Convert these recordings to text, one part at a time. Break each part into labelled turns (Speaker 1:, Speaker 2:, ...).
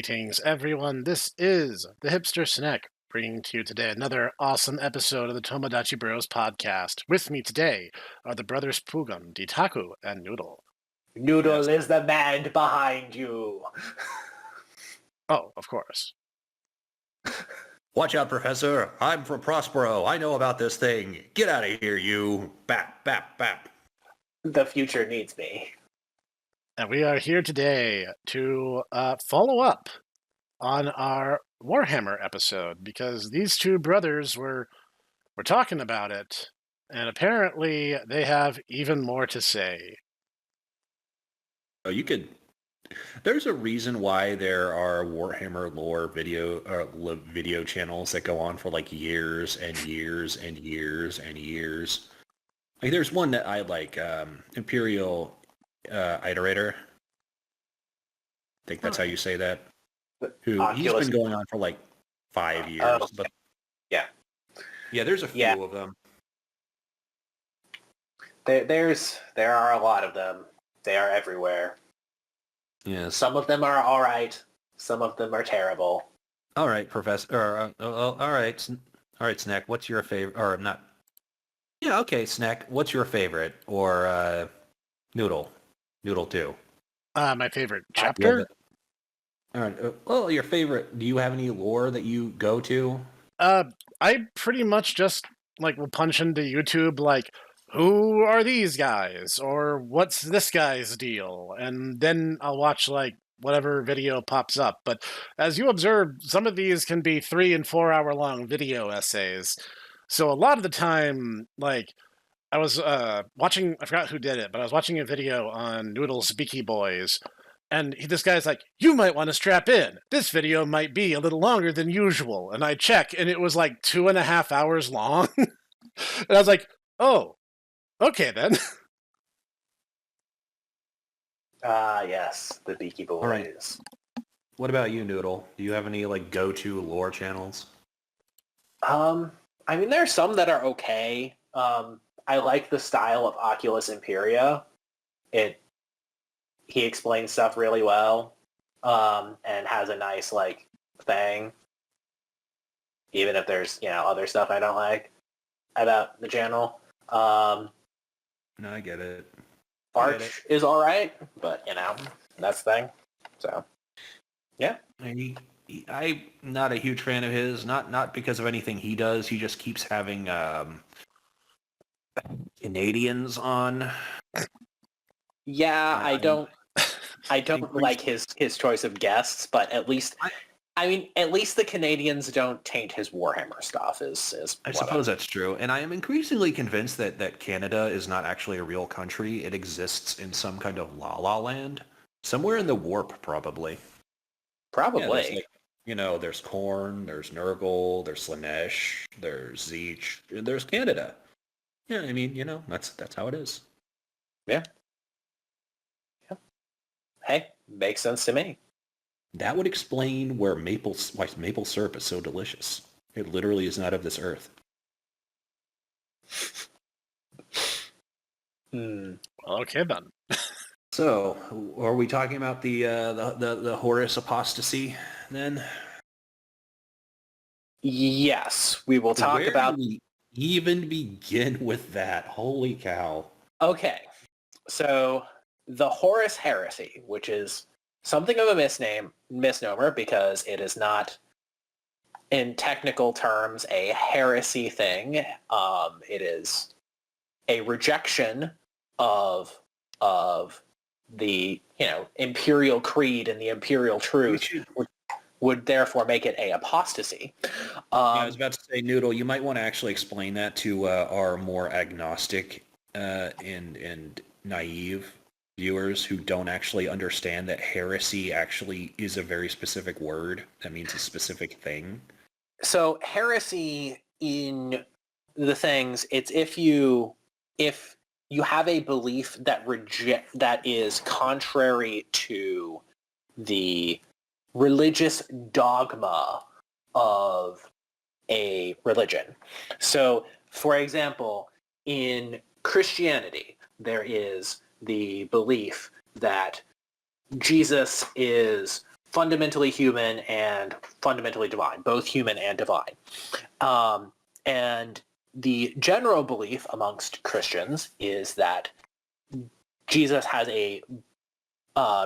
Speaker 1: Greetings, everyone. This is the Hipster Snek, bringing to you today another awesome episode of the Tomodachi Bros podcast. With me today are the brothers Pooghym, Dietaku, and Noodle.
Speaker 2: Noodle is the man behind you.
Speaker 1: Oh, of course.
Speaker 3: Watch out, Professor. I'm from Prospero. I know about this thing. Get out of here, you. Bap, bap, bap.
Speaker 2: The future needs me.
Speaker 1: And we are here today to follow up on our WarHammer episode, because these two brothers were talking about it, and apparently they have even more to say.
Speaker 3: Oh, you could... There's a reason why there are WarHammer lore video channels that go on for like years and years and years and years. Like there's one that I like, Imperial Iterator. I think that's how you say that. He's been going on for like 5 years. But
Speaker 2: yeah,
Speaker 3: there's a few of them.
Speaker 2: There are a lot of them. They are everywhere.
Speaker 3: Yes.
Speaker 2: Some of them are all right. Some of them are terrible.
Speaker 3: All right, Professor. All right, Snek. What's your favorite? Or not? Yeah, okay, Snek. What's your favorite? Or Noodle 2.
Speaker 1: My favorite chapter.
Speaker 3: All right. Well, your favorite. Do you have any lore that you go to?
Speaker 1: I pretty much just will punch into YouTube who are these guys, or what's this guy's deal, and then I'll watch whatever video pops up. But as you observed, some of these can be 3 and 4 hour long video essays. So a lot of the time, I was watching, I forgot who did it, but I was watching a video on Noodle's Beaky Boys, and this guy's like, you might want to strap in. This video might be a little longer than usual. And I check, and it was 2.5 hours long. And I was like, oh, okay then.
Speaker 2: Yes, the Beaky Boys.
Speaker 3: All right. What about you, Noodle? Do you have any go-to lore channels?
Speaker 2: I mean, there are some that are okay. I like the style of Oculus Imperia. He explains stuff really well, and has a nice thing. Even if there's other stuff I don't like about the channel.
Speaker 3: No, I get it.
Speaker 2: Arch is all right, but that's the thing. So, yeah.
Speaker 3: I'm not a huge fan of his. Not because of anything he does. He just keeps having Canadians on.
Speaker 2: Yeah, I don't like his choice of guests, but at least at least the Canadians don't taint his WarHammer stuff. I
Speaker 3: suppose that's true, and I am increasingly convinced that Canada is not actually a real country. It exists in some kind of la-la land, somewhere in the warp, probably.
Speaker 2: Probably.
Speaker 3: Yeah, there's Korn, there's Nurgle, there's Slanesh, there's Zeech, and there's Canada. Yeah, I mean, that's how it is.
Speaker 2: Yeah. Hey, makes sense to me.
Speaker 3: That would explain why maple syrup is so delicious. It literally is not of this earth.
Speaker 1: Well, okay then.
Speaker 3: So, are we talking about the Horus apostasy then?
Speaker 2: Yes, we will talk about.
Speaker 3: Where do we even begin with that? Holy cow!
Speaker 2: Okay, so the Horus heresy, which is something of a misnomer because it is not, in technical terms, a heresy thing. It is a rejection of the imperial creed and the imperial truth, would therefore make it a apostasy.
Speaker 3: I was about to say, Noodle, you might want to actually explain that to our more agnostic and naive viewers who don't actually understand that heresy actually is a very specific word that means a specific thing.
Speaker 2: So heresy in the things, it's if you have a belief that is contrary to the religious dogma of a religion. So, for example, in Christianity, there is the belief that Jesus is fundamentally human and fundamentally divine, both human and divine. And the general belief amongst Christians is that Jesus has a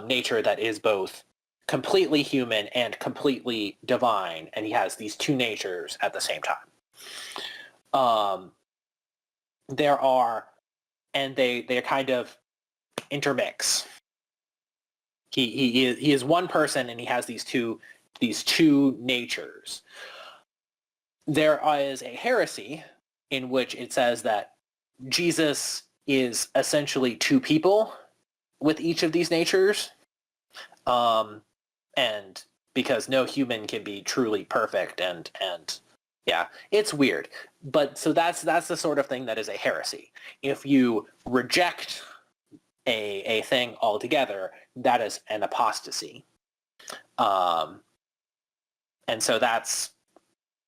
Speaker 2: nature that is both completely human and completely divine, and he has these two natures at the same time. There are, and they kind of intermix. He is one person, and he has these two natures. There is a heresy in which it says that Jesus is essentially two people with each of these natures, and because no human can be truly perfect, and yeah, it's weird. But so that's the sort of thing that is a heresy. If you reject a thing altogether, that is an apostasy. And so that's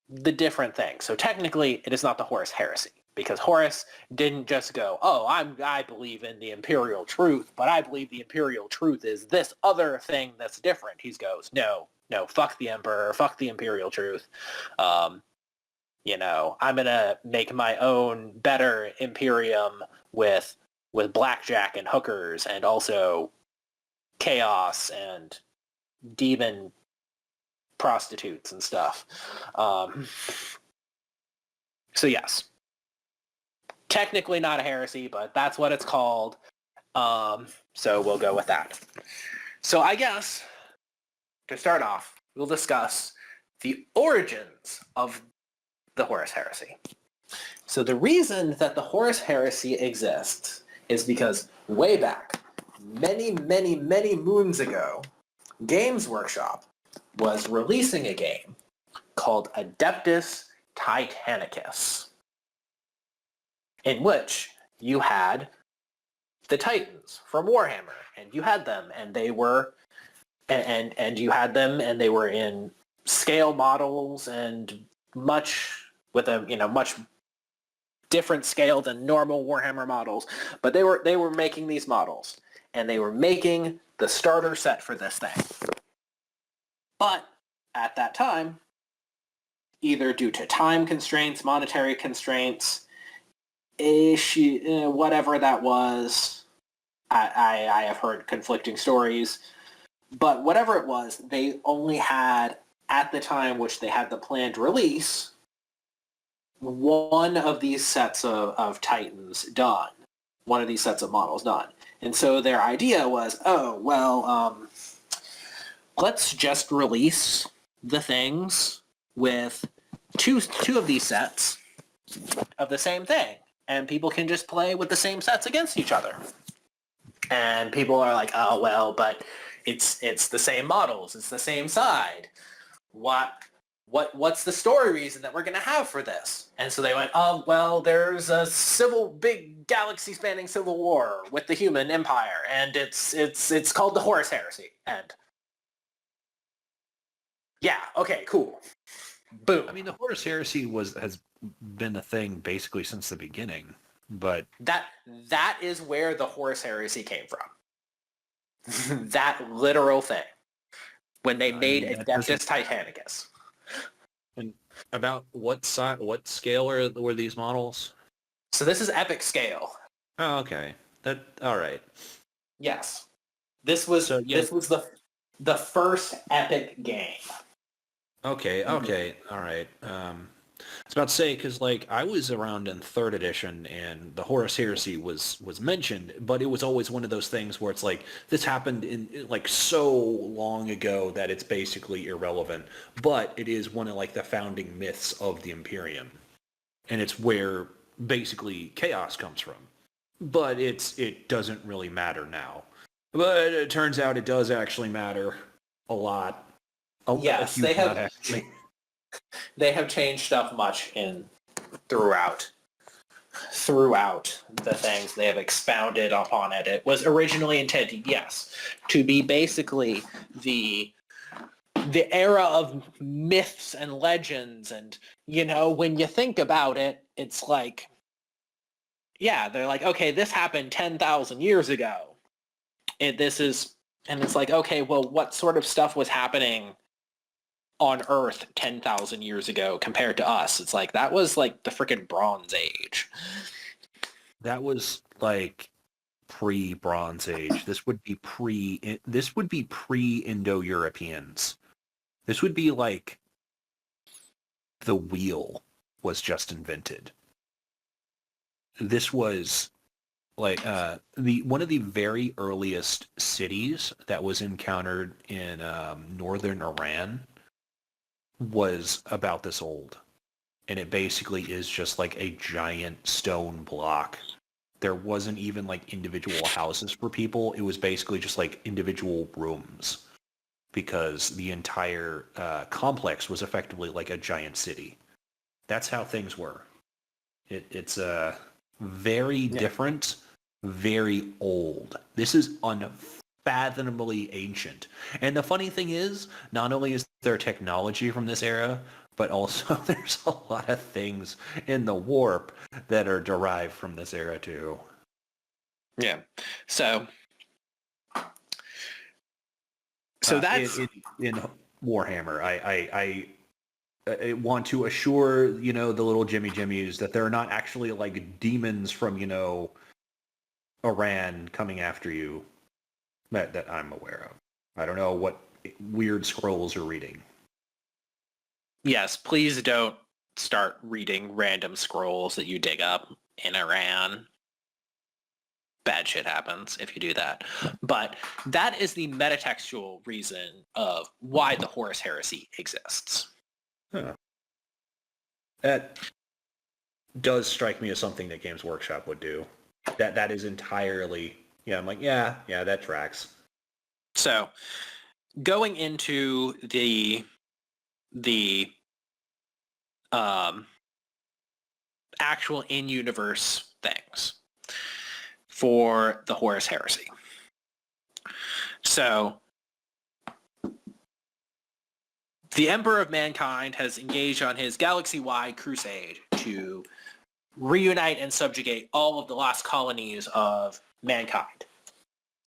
Speaker 2: the different thing. So technically, it is not the Horus heresy, because Horus didn't just go, oh, I believe in the imperial truth, but I believe the imperial truth is this other thing that's different. He goes, no, fuck the emperor, fuck the imperial truth. I'm gonna make my own better imperium with blackjack and hookers and also chaos and demon prostitutes and stuff. So yes, technically not a heresy, but that's what it's called. So we'll go with that. So I guess to start off, we'll discuss the origins of the Horus heresy. So the reason that the Horus heresy exists is because way back, many, many, many moons ago, Games Workshop was releasing a game called Adeptus Titanicus, in which you had the Titans from WarHammer, and you had them, and they were, and you had them, and they were in scale models and with a much different scale than normal WarHammer models, but they were making these models, and they were making the starter set for this thing. But at that time, either due to time constraints, monetary constraints, whatever that was, I have heard conflicting stories, but whatever it was, they only had, at the time which they had the planned release, one of these sets of Titans done, one of these sets of models done. And so their idea was, let's just release the things with two of these sets of the same thing, and people can just play with the same sets against each other. And people are like, oh, well, but it's the same models, it's the same side. What's the story reason that we're going to have for this? And so they went, oh, well, there's a big galaxy-spanning civil war with the human empire, and it's called the Horus heresy. And yeah, okay, cool. Boom.
Speaker 3: I mean, the Horus heresy has been a thing basically since the beginning, but
Speaker 2: that is where the Horus heresy came from. That literal thing. When they made Adeptus Titanicus.
Speaker 3: And about what scale were these models?
Speaker 2: So this is epic scale.
Speaker 3: Oh, okay. All right.
Speaker 2: Yes. This was the first epic game.
Speaker 3: Okay, all right. I was about to say, because I was around in 3rd edition, and the Horus heresy was mentioned, but it was always one of those things where it's like, this happened in so long ago that it's basically irrelevant, but it is one of the founding myths of the Imperium, and it's where basically chaos comes from. But it doesn't really matter now. But it turns out it does actually matter a lot.
Speaker 2: Yes, they have changed stuff much throughout the things. They have expounded upon it. It was originally intended, yes, to be basically the era of myths and legends, and when you think about it, it's like, yeah, they're like, okay, this happened 10,000 years ago. This is And it's like, okay, well, what sort of stuff was happening on Earth 10,000 years ago compared to us? It's like, that was like the freaking Bronze Age.
Speaker 3: That was like pre-Bronze Age. This would be pre-Indo-Europeans. This would be like the wheel was just invented. This was like one of the very earliest cities that was encountered in northern Iran was about this old. And it basically is just like a giant stone block. There wasn't even like individual houses for people. It was basically just like individual rooms because the entire complex was effectively like a giant city. That's how things were. It's very different, very old. This is unfathomably ancient. And the funny thing is, not only is there technology from this era, but also there's a lot of things in the warp that are derived from this era too.
Speaker 2: Yeah. So that's
Speaker 3: in Warhammer. I want to assure the little Jimmies that they're not actually like demons from Iran coming after you that I'm aware of. I don't know what weird scrolls you're reading.
Speaker 2: Yes, please don't start reading random scrolls that you dig up in Iran. Bad shit happens if you do that. But that is the metatextual reason of why the Horus Heresy exists.
Speaker 3: Huh. That does strike me as something that Games Workshop would do. That is entirely, I'm like, yeah, that tracks.
Speaker 2: So, going into the actual in-universe things for the Horus Heresy. So, the Emperor of Mankind has engaged on his galaxy-wide crusade to reunite and subjugate all of the lost colonies of mankind.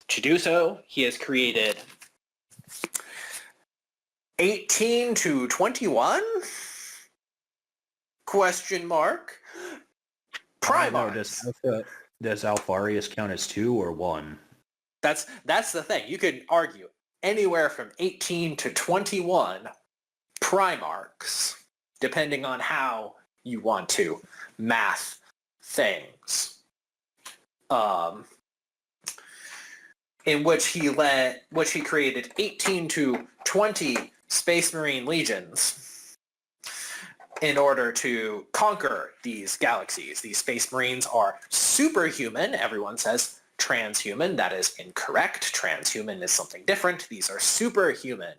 Speaker 2: To do so, he has created 18 to 21? Question mark. Primarchs.
Speaker 3: Does Alfarius count as 2 or 1?
Speaker 2: That's the thing. You could argue anywhere from 18 to 21 Primarchs, depending on how you want to math things. In which he created 18 to 20 Space Marine legions in order to conquer these galaxies. These Space Marines are superhuman. Everyone says transhuman. That is incorrect. Transhuman is something different. These are superhuman,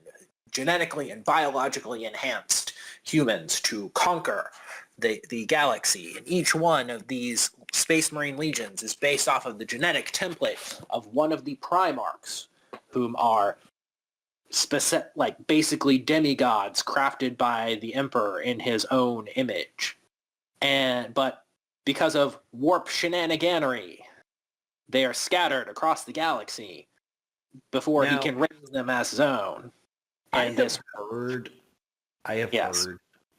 Speaker 2: genetically and biologically enhanced humans to conquer the galaxy. And each one of these Space Marine legions is based off of the genetic template of one of the Primarchs, whom are basically demigods crafted by the Emperor in his own image. But because of warp shenaniganery, they are scattered across the galaxy before he can raise them as his own.
Speaker 3: I have heard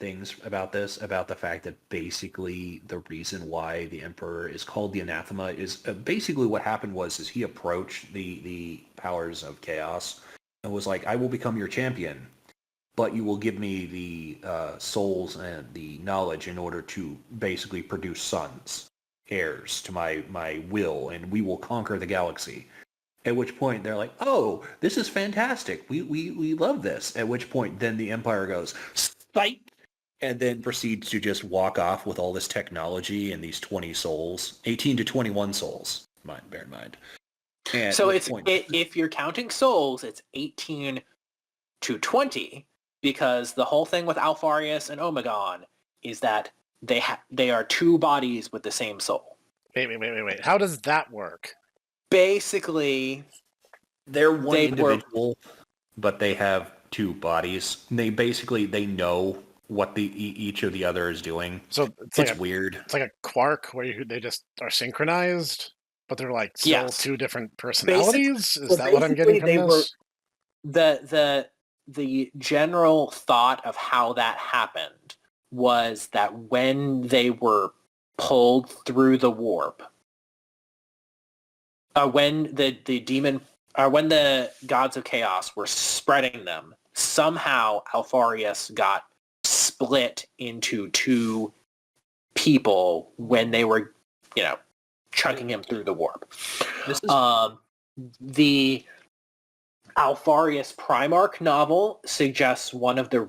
Speaker 3: things about this, about the fact that basically the reason why the Emperor is called the Anathema is basically what happened is he approached the powers of chaos and was like, I will become your champion, but you will give me the souls and the knowledge in order to basically produce sons, heirs to my will, and we will conquer the galaxy. At which point they're like, oh, this is fantastic. We love this. At which point then the Empire goes, fight, and then proceeds to just walk off with all this technology and these 20 souls, 18 to 21 souls, bear in mind. And
Speaker 2: so if you're counting souls, it's 18 to 20, because the whole thing with Alfarius and Omegon is that they are two bodies with the same soul.
Speaker 1: Wait. How does that work?
Speaker 2: Basically,
Speaker 3: they're one individual, but they have two bodies. They know what each of the other is doing.
Speaker 1: So
Speaker 3: it's weird.
Speaker 1: It's like a quark where they just are synchronized, but they're like still
Speaker 2: Yes.
Speaker 1: two different personalities. Is
Speaker 2: So
Speaker 1: that what I'm getting from
Speaker 2: basically
Speaker 1: this?
Speaker 2: The general thought of how that happened was that when they were pulled through the warp, when when the gods of chaos were spreading them, somehow Alfarius got split into two people when they were, chunking him through the warp.
Speaker 3: This is
Speaker 2: The Alfarius Primarch novel suggests one of the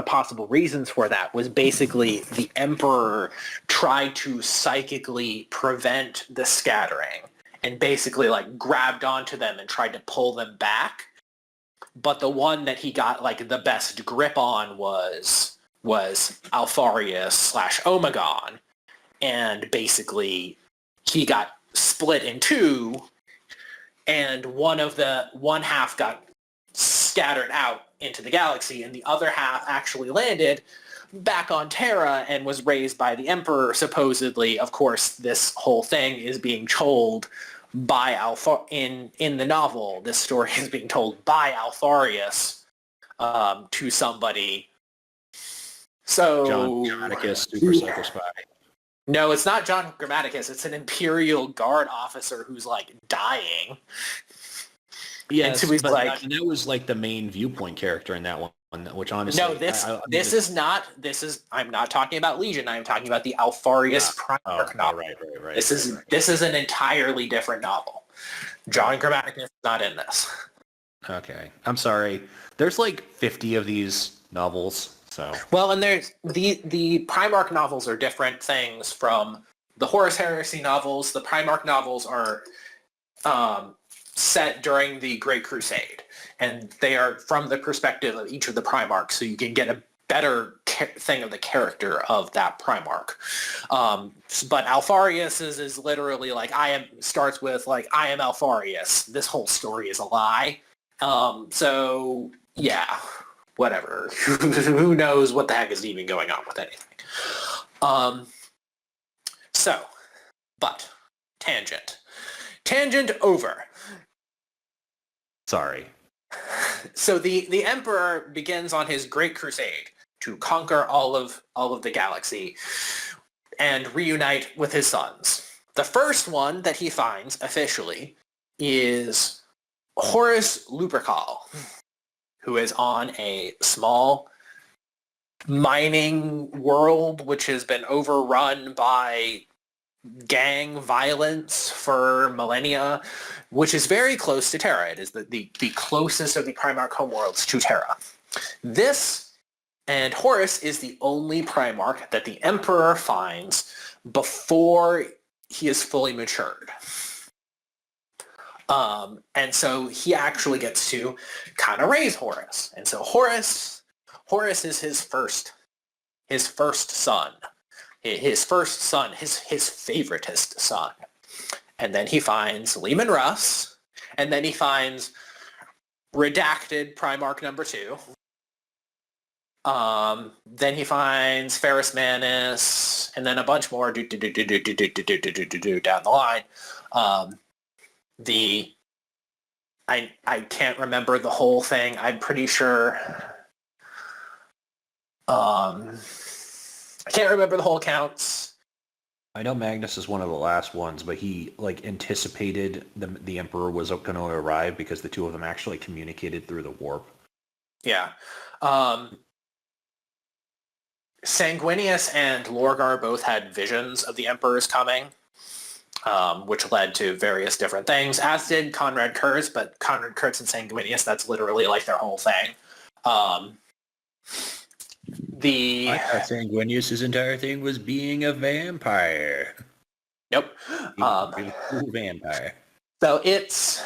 Speaker 2: possible reasons for that was basically the Emperor tried to psychically prevent the scattering and basically like grabbed onto them and tried to pull them back. But the one that he got like the best grip on was Alfarius / Omegon. And basically he got split in two, and one half got scattered out into the galaxy, and the other half actually landed back on Terra and was raised by the Emperor, supposedly. Of course, this whole thing is being told by in the novel. This story is being told by Alfarius to somebody. So
Speaker 3: John Grammaticus, Super Psycho Spy.
Speaker 2: No, it's not John Grammaticus. It's an Imperial Guard officer who's like dying.
Speaker 3: Yes,
Speaker 2: and so he's
Speaker 3: but
Speaker 2: like,
Speaker 3: that was like the main viewpoint character in that one. Which honestly,
Speaker 2: no, I'm not talking about Legion. I'm talking about the Alfarius Primarch novel.
Speaker 3: Right.
Speaker 2: This is an entirely different novel. John Grammaticus is not in this.
Speaker 3: Okay, I'm sorry. There's like 50 of these novels. So.
Speaker 2: Well, and there's the Primarch novels are different things from the Horus Heresy novels. The Primarch novels are set during the Great Crusade, and they are from the perspective of each of the Primarchs, so you can get a better thing of the character of that Primarch. But Alfarius is literally like starts with like I am Alfarius. This whole story is a lie. So yeah. Whatever. Who knows what the heck is even going on with anything. But tangent over.
Speaker 3: Sorry.
Speaker 2: So the Emperor begins on his great crusade to conquer all of the galaxy and reunite with his sons. The first one that he finds officially is Horus Lupercal, who is on a small mining world which has been overrun by gang violence for millennia, which is very close to Terra. It is the closest of the Primarch homeworlds to Terra. This and Horus is the only Primarch that the Emperor finds before he is fully matured. And so he actually gets to kind of raise Horus. And so Horus is his first son. His favoritist son. And then he finds Lehman Russ, and then he finds redacted Primarch number 2. Then he finds Ferrus Manus, and then a bunch more down the line. I can't remember the whole thing. I'm pretty sure. I can't remember the whole counts.
Speaker 3: I know Magnus is one of the last ones, but he anticipated the Emperor was going to arrive because the two of them actually communicated through the warp.
Speaker 2: Yeah. Sanguinius and Lorgar both had visions of the Emperor's coming, which led to various different things, as did Conrad Kurtz, but Conrad Kurtz and Sanguinius, that's literally like their whole thing. I
Speaker 3: thought Sanguinius' entire thing was being a vampire.
Speaker 2: Nope.
Speaker 3: Being a cool vampire.
Speaker 2: So it's,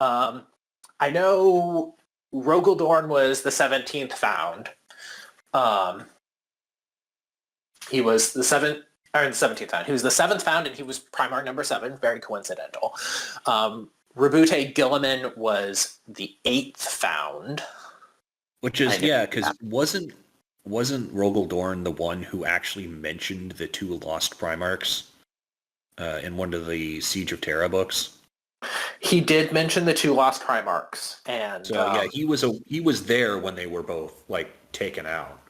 Speaker 2: I know Rogaldorn was the 17th found. He was the 17th found. He was the 7th found, and he was Primarch number 7. Very coincidental. Rabute Gilliman was the 8th found.
Speaker 3: Which is, because wasn't Rogaldorn the one who actually mentioned the two lost Primarchs? in one of the Siege of Terra books.
Speaker 2: He did mention the 2 lost Primarchs, and
Speaker 3: So yeah, he was there when they were both like taken out.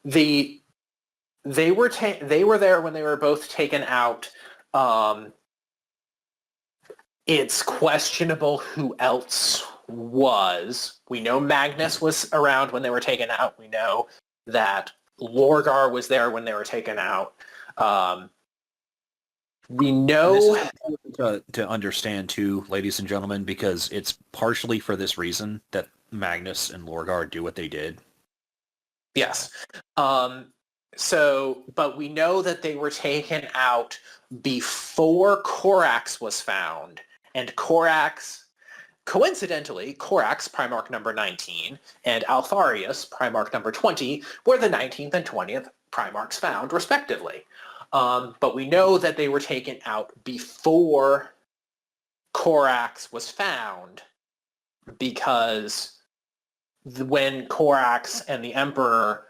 Speaker 2: they were there when they were both taken out. It's questionable who else was. We know Magnus was around when they were taken out. We know that Lorgar was there when they were taken out. We know...
Speaker 3: This is important to understand too, ladies and gentlemen, because it's partially for this reason that Magnus and Lorgar do what they did.
Speaker 2: Yes. But we know that they were taken out before Corax was found. And coincidentally, Corax, Primarch number 19, and Alfarius, Primarch number 20, were the 19th and 20th Primarchs found, respectively. But we know that they were taken out before Corax was found because when Corax and the Emperor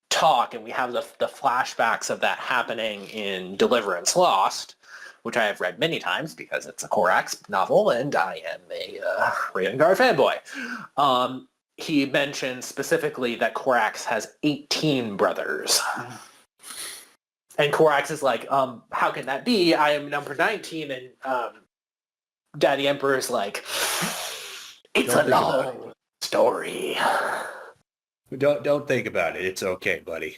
Speaker 2: talk, and we have the flashbacks of that happening in Deliverance Lost, which I have read many times because it's a Corax novel and I am a Raven Guard fanboy. He mentions specifically that Corax has 18 brothers. And Corax is like, how can that be? I am number 19. And Daddy Emperor is like, it's a long story.
Speaker 3: Don't think about it. It's okay, buddy.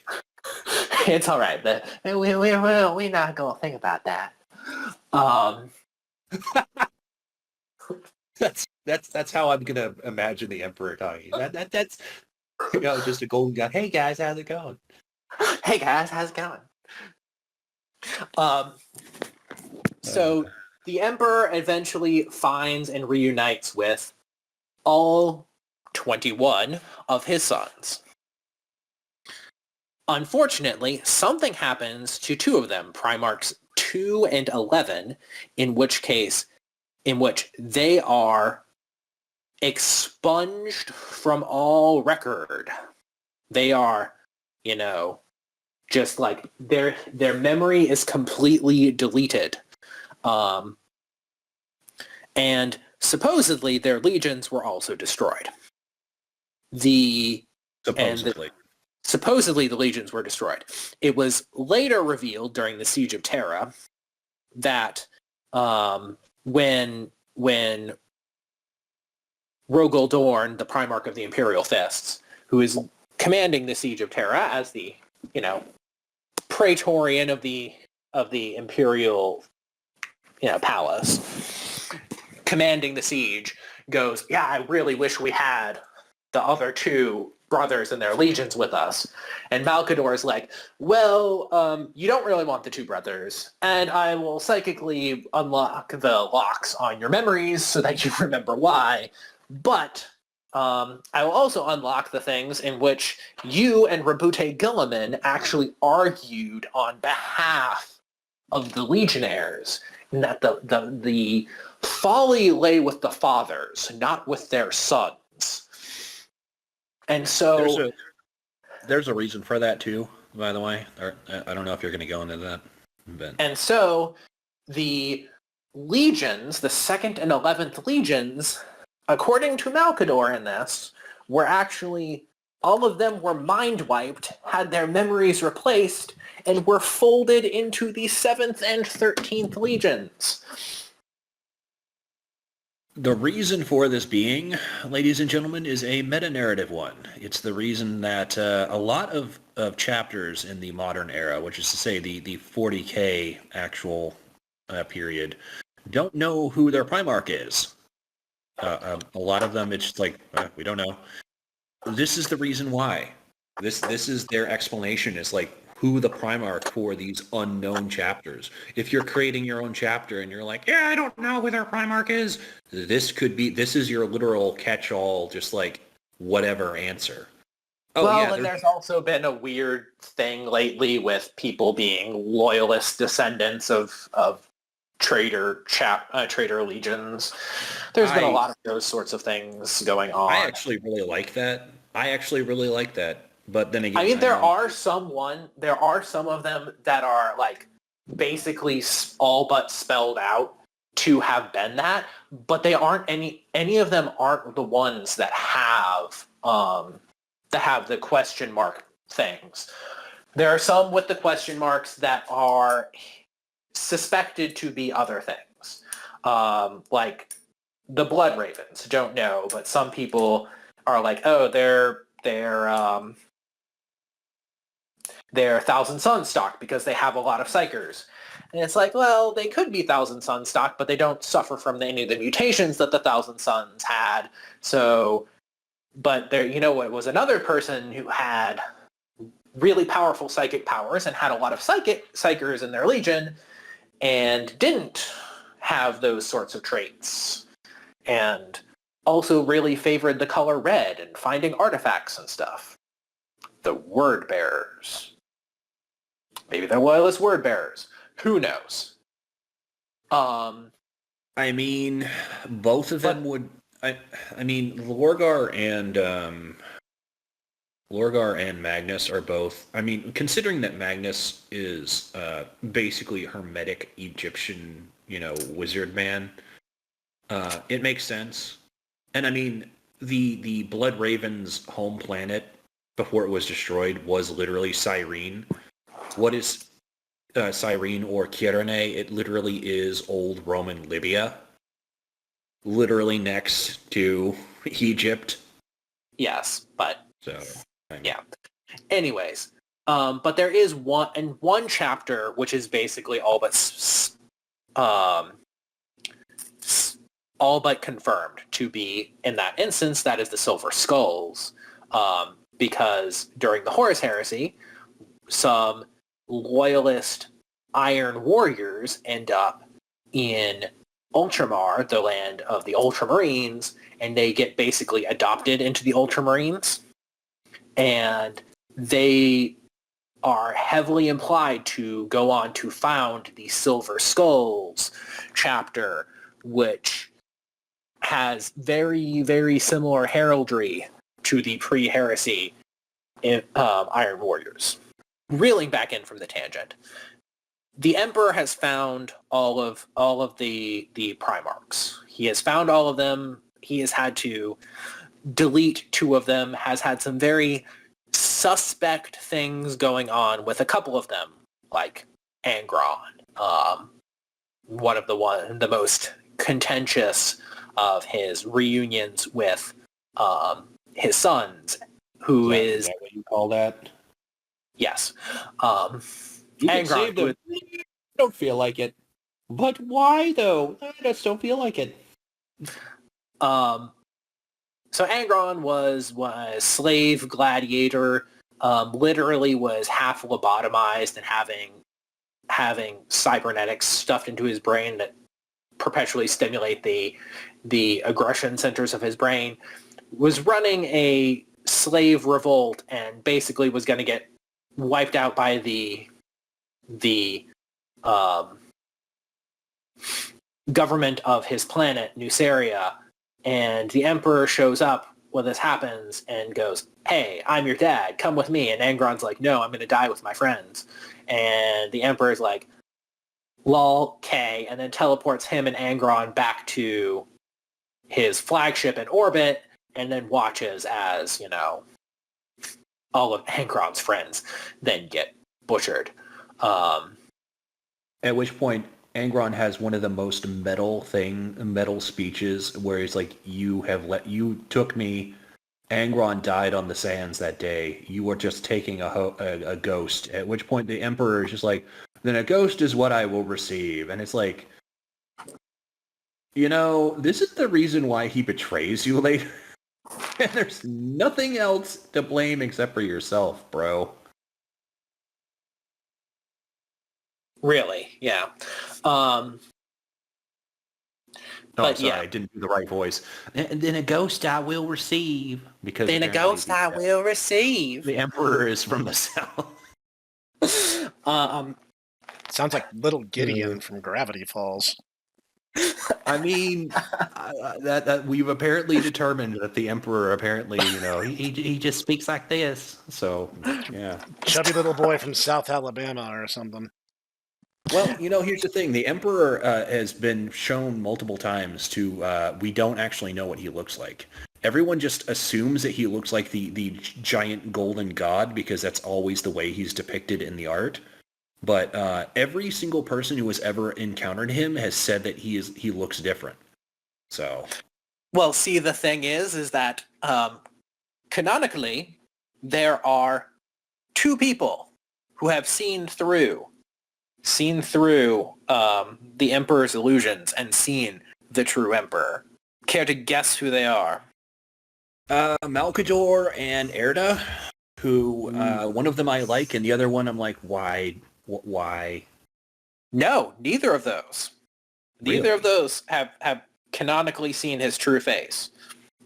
Speaker 2: It's all right. We're not going to think about that.
Speaker 3: That's how I'm gonna imagine the Emperor talking. That's just a golden gun. Hey guys, how's it going?
Speaker 2: Hey guys, how's it going? So the Emperor eventually finds and reunites with all 21 of his sons. Unfortunately, something happens to 2 of them, Primarchs 2 and 11, in which they are expunged from all record. They are, just like their memory is completely deleted. And supposedly their legions were also destroyed. Supposedly the legions were destroyed. It was later revealed during the Siege of Terra that when Rogel Dorn, the Primarch of the Imperial Fists, who is commanding the Siege of Terra as the, Praetorian of the Imperial, palace, commanding the siege, goes, yeah, I really wish we had the other 2 brothers and their legions with us. And Malkador's like, well, you don't really want the 2 brothers, and I will psychically unlock the locks on your memories so that you remember why, but I will also unlock the things in which you and Rabute Gilliman actually argued on behalf of the Legionnaires, and that the folly lay with the fathers, not with their sons. And so...
Speaker 3: There's a reason for that too, by the way. I don't know if you're going to go into that. But.
Speaker 2: And so the legions, the 2nd and 11th legions, according to Malkador in this, were actually, all of them were mind-wiped, had their memories replaced, and were folded into the 7th and 13th legions.
Speaker 3: The reason for this being, ladies and gentlemen, is a meta-narrative one. It's the reason that a lot of chapters in the modern era, which is to say the 40K actual period, don't know who their Primarch is. A lot of them, it's just like, we don't know. This is the reason why. This is their explanation, is like who the Primarch for these unknown chapters. If you're creating your own chapter and you're like, yeah, I don't know who their Primarch is, this is your literal catch-all, just like whatever answer.
Speaker 2: Oh, well, yeah, and there's also been a weird thing lately with people being loyalist descendants of traitor legions. There's been a lot of those sorts of things going on.
Speaker 3: I actually really like that. But then again,
Speaker 2: I mean, there are some of them that are like basically all but spelled out to have been that, but they aren't any of them aren't the ones that have the question mark things. There are some with the question marks that are suspected to be other things, like the Blood Ravens. Don't know, but some people are like, oh, they're Thousand Sun stock because they have a lot of psychers. And it's like, well, they could be Thousand Sun stock, but they don't suffer from any of the mutations that the Thousand Suns had. So, but there, it was another person who had really powerful psychic powers and had a lot of psychers in their legion and didn't have those sorts of traits. And also really favored the color red and finding artifacts and stuff. The Word Bearers. Maybe they're loyalist Word Bearers. Who knows?
Speaker 3: I mean, both of them would. I mean, Lorgar and Magnus are both. I mean, considering that Magnus is basically hermetic Egyptian, wizard man, it makes sense. And I mean, the Blood Raven's home planet before it was destroyed was literally Cyrene. What is Cyrene or Kyrene? It literally is old Roman Libya, literally next to Egypt.
Speaker 2: Yes, but
Speaker 3: so
Speaker 2: yeah. Anyways, but there is one chapter which is basically all but confirmed to be in that instance. That is the Silver Skulls, because during the Horus Heresy, some loyalist Iron Warriors end up in Ultramar, the land of the Ultramarines, and they get basically adopted into the Ultramarines. And they are heavily implied to go on to found the Silver Skulls chapter, which has very, very similar heraldry to the pre-heresy Iron Warriors. Reeling back in from the tangent, the Emperor has found all of the Primarchs. He has found all of them. He has had to delete 2 of them, has had some very suspect things going on with a couple of them, like Angron, one of the most contentious of his reunions with his sons, is
Speaker 3: that what you call that?
Speaker 2: Yes.
Speaker 3: You can
Speaker 2: Angron
Speaker 3: save them. I don't feel like it. But why, though? I just don't feel like it.
Speaker 2: So Angron was a slave gladiator, literally was half lobotomized and having cybernetics stuffed into his brain that perpetually stimulate the aggression centers of his brain, was running a slave revolt and basically was going to get wiped out by the government of his planet, Nuceria, and the Emperor shows up when this happens and goes, hey, I'm your dad, come with me. And Angron's like, no, I'm going to die with my friends. And the Emperor's like, lol, K, and then teleports him and Angron back to his flagship in orbit, and then watches as, all of Angron's friends then get butchered.
Speaker 3: At which point, Angron has one of the most metal speeches where he's like, you took me, Angron died on the sands that day, you were just taking a ghost. At which point the Emperor is just like, then a ghost is what I will receive. And it's like, this is the reason why he betrays you later. And there's nothing else to blame except for yourself, bro.
Speaker 2: Really, yeah.
Speaker 3: Sorry,
Speaker 2: yeah.
Speaker 3: I didn't do the right voice. And then a ghost I will receive. Because
Speaker 2: then a ghost I will receive.
Speaker 3: The Emperor is from the south.
Speaker 1: Sounds like little Gideon from Gravity Falls.
Speaker 3: I mean, that we've apparently determined that the Emperor apparently, he just speaks like this. So, yeah.
Speaker 1: Chubby little boy from South Alabama or something.
Speaker 3: Well, here's the thing. The Emperor has been shown multiple times to, we don't actually know what he looks like. Everyone just assumes that he looks like the giant golden god because that's always the way he's depicted in the art. But every single person who has ever encountered him has said that he looks different. So,
Speaker 2: Well, see, the thing is that canonically, there are two people who have seen through the Emperor's illusions and seen the true Emperor. Care to guess who they are?
Speaker 3: Malkador and Erda, who one of them I like, and the other one I'm like, why? Why?
Speaker 2: No, neither of those.
Speaker 3: Really?
Speaker 2: Neither of those have canonically seen his true face.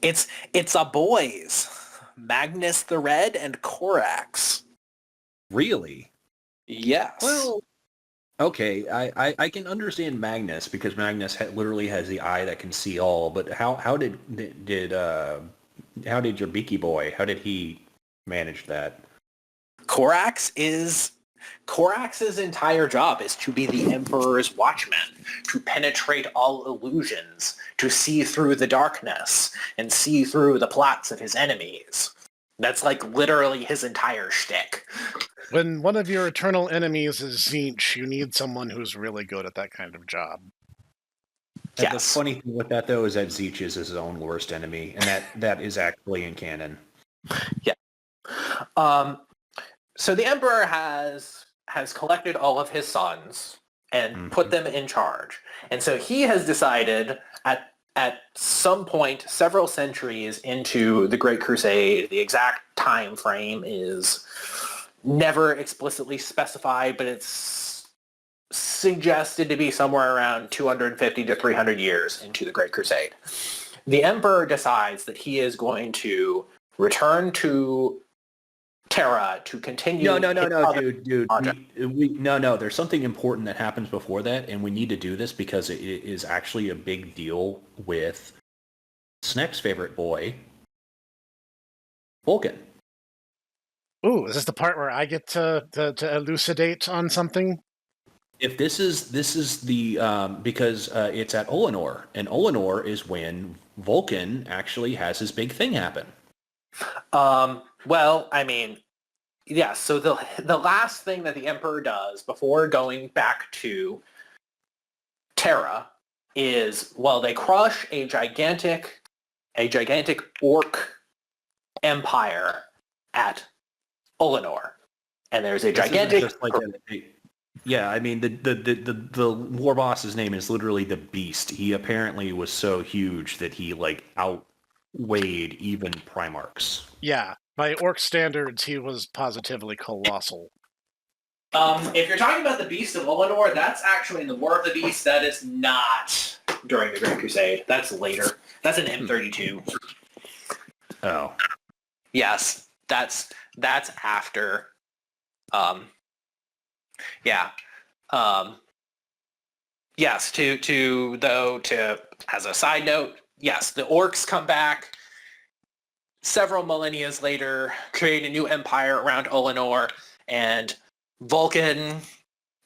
Speaker 2: It's a boys, Magnus the Red and Korax.
Speaker 3: Really?
Speaker 2: Yes.
Speaker 3: Well, okay, I can understand Magnus because Magnus literally has the eye that can see all. But how did your beaky boy? How did he manage that?
Speaker 2: Korax's entire job is to be the Emperor's watchman, to penetrate all illusions, to see through the darkness and see through the plots of his enemies. That's like literally his entire shtick.
Speaker 1: When one of your eternal enemies is Zinch, you need someone who's really good at that kind of job.
Speaker 3: And
Speaker 2: Yes.
Speaker 3: the funny thing with that, though, is that Zeech is his own worst enemy, and that is actually in canon.
Speaker 2: Yeah. So the Emperor has collected all of his sons and put them in charge. And so he has decided at some point, several centuries into the Great Crusade, the exact time frame is never explicitly specified, but it's suggested to be somewhere around 250 to 300 years into the Great Crusade. The Emperor decides that he is going to return to Terra to continue.
Speaker 3: No, dude. No. There's something important that happens before that, and we need to do this because it is actually a big deal with Snek's favorite boy, Vulcan.
Speaker 1: Ooh, is this the part where I get to elucidate on something?
Speaker 3: If this is the because it's at Olenor, and Olenor is when Vulcan actually has his big thing happen.
Speaker 2: Well, I mean, yeah, so the last thing that the Emperor does before going back to Terra is, well, they crush a gigantic orc empire at Olenor. And there's a gigantic...
Speaker 3: Yeah, I mean, the war boss's name is literally the Beast. He apparently was so huge that he, outweighed even Primarchs.
Speaker 1: Yeah, by orc standards, he was positively colossal.
Speaker 2: If you're talking about the Beast of Olenor, that's actually in the War of the Beast. That is not during the Great Crusade. That's later. That's an M32.
Speaker 3: Oh.
Speaker 2: Yes, that's after. Yeah. Yes, to as a side note, yes, the orcs come back several millennia later, create a new empire around Olenor, and Vulcan,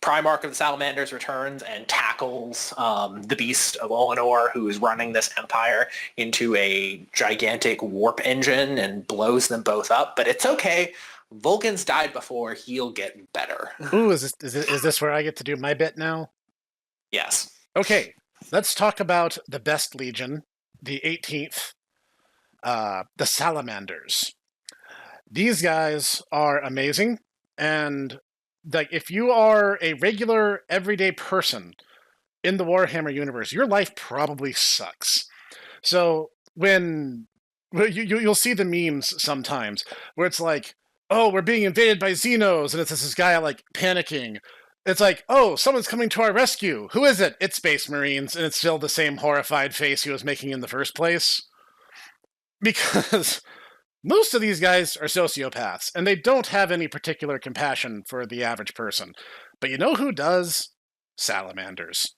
Speaker 2: Primarch of the Salamanders, returns and tackles the Beast of Olenor, who is running this empire, into a gigantic warp engine and blows them both up. But it's okay. Vulcan's died before. He'll get better.
Speaker 1: Ooh, is this where I get to do my bit now?
Speaker 2: Yes.
Speaker 1: Okay, let's talk about the best legion, the 18th, the Salamanders. These guys are amazing, and if you are a regular, everyday person in the WarHammer universe, your life probably sucks. So when you'll see the memes sometimes where it's like, oh, we're being invaded by Xenos, and it's this guy panicking. It's like, oh, someone's coming to our rescue. Who is it? It's Space Marines, and it's still the same horrified face he was making in the first place. Because most of these guys are sociopaths, and they don't have any particular compassion for the average person. But you know who does? Salamanders.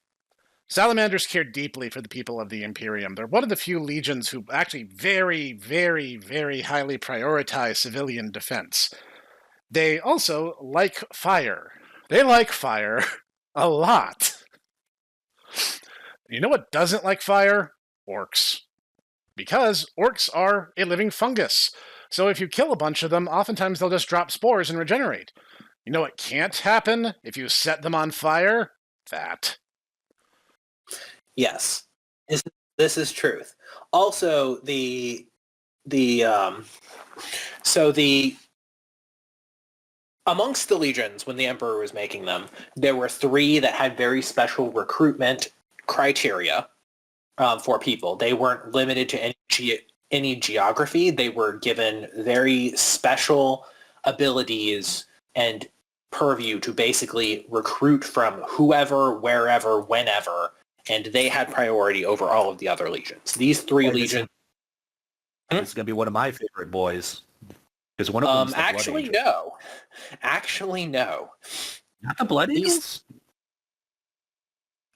Speaker 1: Salamanders care deeply for the people of the Imperium. They're one of the few legions who actually very, very, very highly prioritize civilian defense. They also like fire. They like fire. A lot. You know what doesn't like fire? Orcs. Because orcs are a living fungus. So if you kill a bunch of them, oftentimes they'll just drop spores and regenerate. You know what can't happen if you set them on fire? That.
Speaker 2: Yes, this is truth. Also, so the amongst the legions when the emperor was making them, there were 3 that had very special recruitment criteria for people. They weren't limited to any geography. They were given very special abilities and purview to basically recruit from whoever, wherever, whenever, and they had priority over all of the other legions. These 3 legions...
Speaker 3: This is going to be one of my favorite boys. Because one of them is the
Speaker 2: actually,
Speaker 3: Blood Angel.
Speaker 2: no. Actually, no.
Speaker 3: Not the Blood Angels?